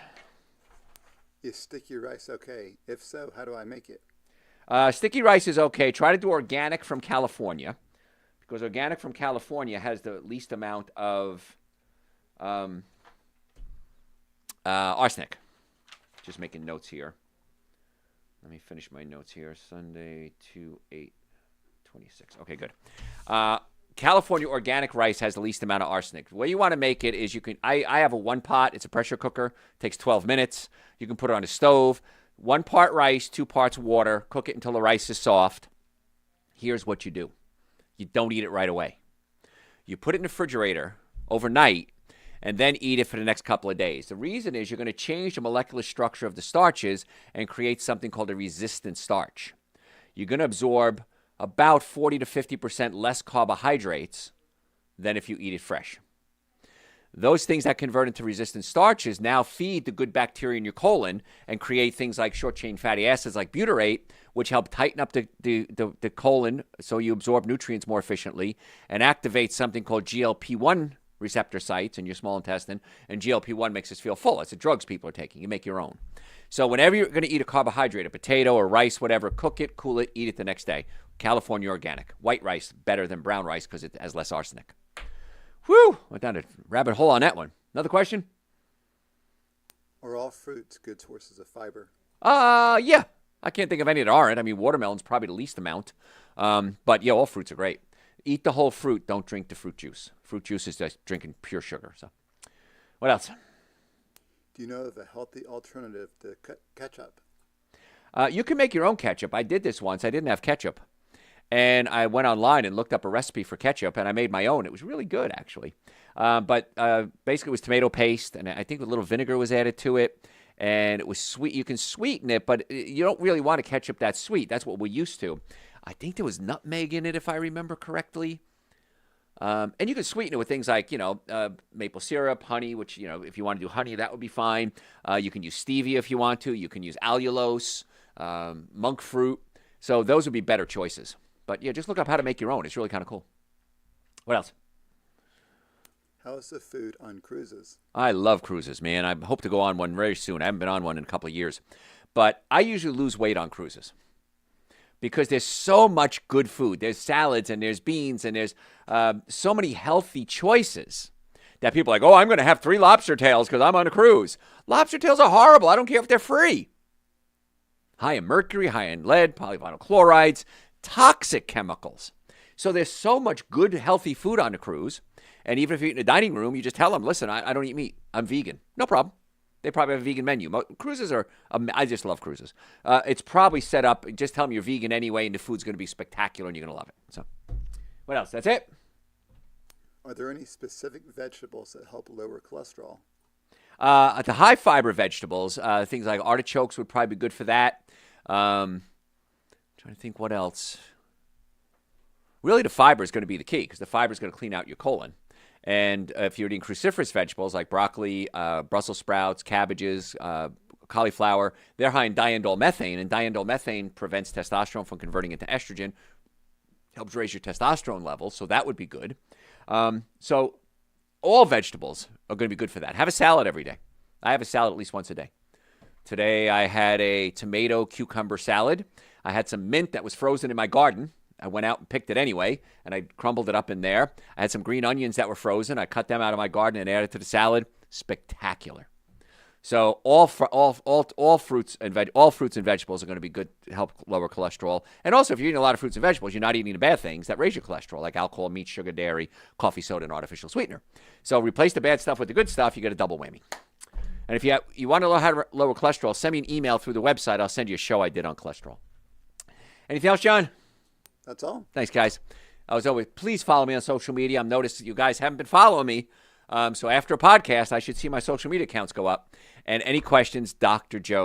[SPEAKER 2] Is sticky rice okay? If so, how do I make it?
[SPEAKER 1] Sticky rice is okay. Try to do organic from California, because organic from California has the least amount of arsenic. Just making notes here. Let me finish my notes here. Sunday, 2/8/26. Okay, good. California organic rice has the least amount of arsenic. The way you want to make it is I have a 1 pot. It's a pressure cooker. It takes 12 minutes. You can put it on a stove. 1 part rice, 2 parts water. Cook it until the rice is soft. Here's what you do. You don't eat it right away. You put it in the refrigerator overnight and then eat it for the next couple of days. The reason is you're going to change the molecular structure of the starches and create something called a resistant starch. You're going to absorb about 40 to 50% less carbohydrates than if you eat it fresh. Those things that convert into resistant starches now feed the good bacteria in your colon and create things like short-chain fatty acids like butyrate, which help tighten up the colon so you absorb nutrients more efficiently, and activate something called GLP-1 receptor sites in your small intestine, and GLP-1 makes us feel full. It's the drugs people are taking. You make your own. So whenever you're going to eat a carbohydrate, a potato or rice, whatever, cook it, cool it, eat it the next day. California organic. White rice, better than brown rice because it has less arsenic. Whew, went down a rabbit hole on that one. Another question?
[SPEAKER 2] Are all fruits good sources of fiber?
[SPEAKER 1] Yeah. I can't think of any that aren't. I mean, watermelon's probably the least amount. But yeah, all fruits are great. Eat the whole fruit. Don't drink the fruit juice. Fruit juice is just drinking pure sugar. So, what else?
[SPEAKER 2] Do you know of a healthy alternative to ketchup?
[SPEAKER 1] You can make your own ketchup. I did this once. I didn't have ketchup. And I went online and looked up a recipe for ketchup, and I made my own. It was really good, actually. But basically, it was tomato paste, and I think a little vinegar was added to it. And it was sweet. You can sweeten it, but you don't really want a ketchup that sweet. That's what we're used to. I think there was nutmeg in it, if I remember correctly. And you can sweeten it with things like, maple syrup, honey, which, if you want to do honey, that would be fine. You can use stevia if you want to. You can use allulose, monk fruit. So those would be better choices. But, yeah, just look up how to make your own. It's really kind of cool. What else?
[SPEAKER 2] How is the food on cruises?
[SPEAKER 1] I love cruises, man. I hope to go on one very soon. I haven't been on one in a couple of years. But I usually lose weight on cruises because there's so much good food. There's salads and there's beans and there's so many healthy choices that people are like, oh, I'm going to have 3 lobster tails because I'm on a cruise. Lobster tails are horrible. I don't care if they're free. High in mercury, high in lead, polyvinyl chlorides, toxic chemicals. So there's so much good, healthy food on a cruise. And even if you eat in a dining room, you just tell them, listen, I don't eat meat. I'm vegan. No problem. They probably have a vegan menu. Cruises are, I just love cruises. It's probably set up, just tell them you're vegan anyway, and the food's going to be spectacular, and you're going to love it. So, what else? That's it?
[SPEAKER 2] Are there any specific vegetables that help lower cholesterol?
[SPEAKER 1] The high fiber vegetables, things like artichokes would probably be good for that. Trying to think what else. Really, the fiber is going to be the key because the fiber is going to clean out your colon. And if you're eating cruciferous vegetables like broccoli, Brussels sprouts, cabbages, cauliflower, they're high in diindole methane, and diindole methane prevents testosterone from converting into estrogen, helps raise your testosterone levels, so that would be good. So all vegetables are going to be good for that. Have a salad every day. I have a salad at least once a day. Today I had a tomato cucumber salad. I had some mint that was frozen in my garden. I went out and picked it anyway, and I crumbled it up in there. I had some green onions that were frozen. I cut them out of my garden and added to the salad. Spectacular. So all fruits and vegetables are going to be good to help lower cholesterol. And also, if you're eating a lot of fruits and vegetables, you're not eating the bad things that raise your cholesterol, like alcohol, meat, sugar, dairy, coffee, soda, and artificial sweetener. So replace the bad stuff with the good stuff. You get a double whammy. And if you want to learn how to lower cholesterol, send me an email through the website. I'll send you a show I did on cholesterol. Anything else, John?
[SPEAKER 2] That's all.
[SPEAKER 1] Thanks, guys. As always, please follow me on social media. I've noticed that you guys haven't been following me. So after a podcast, I should see my social media accounts go up. And any questions, Dr. Joe.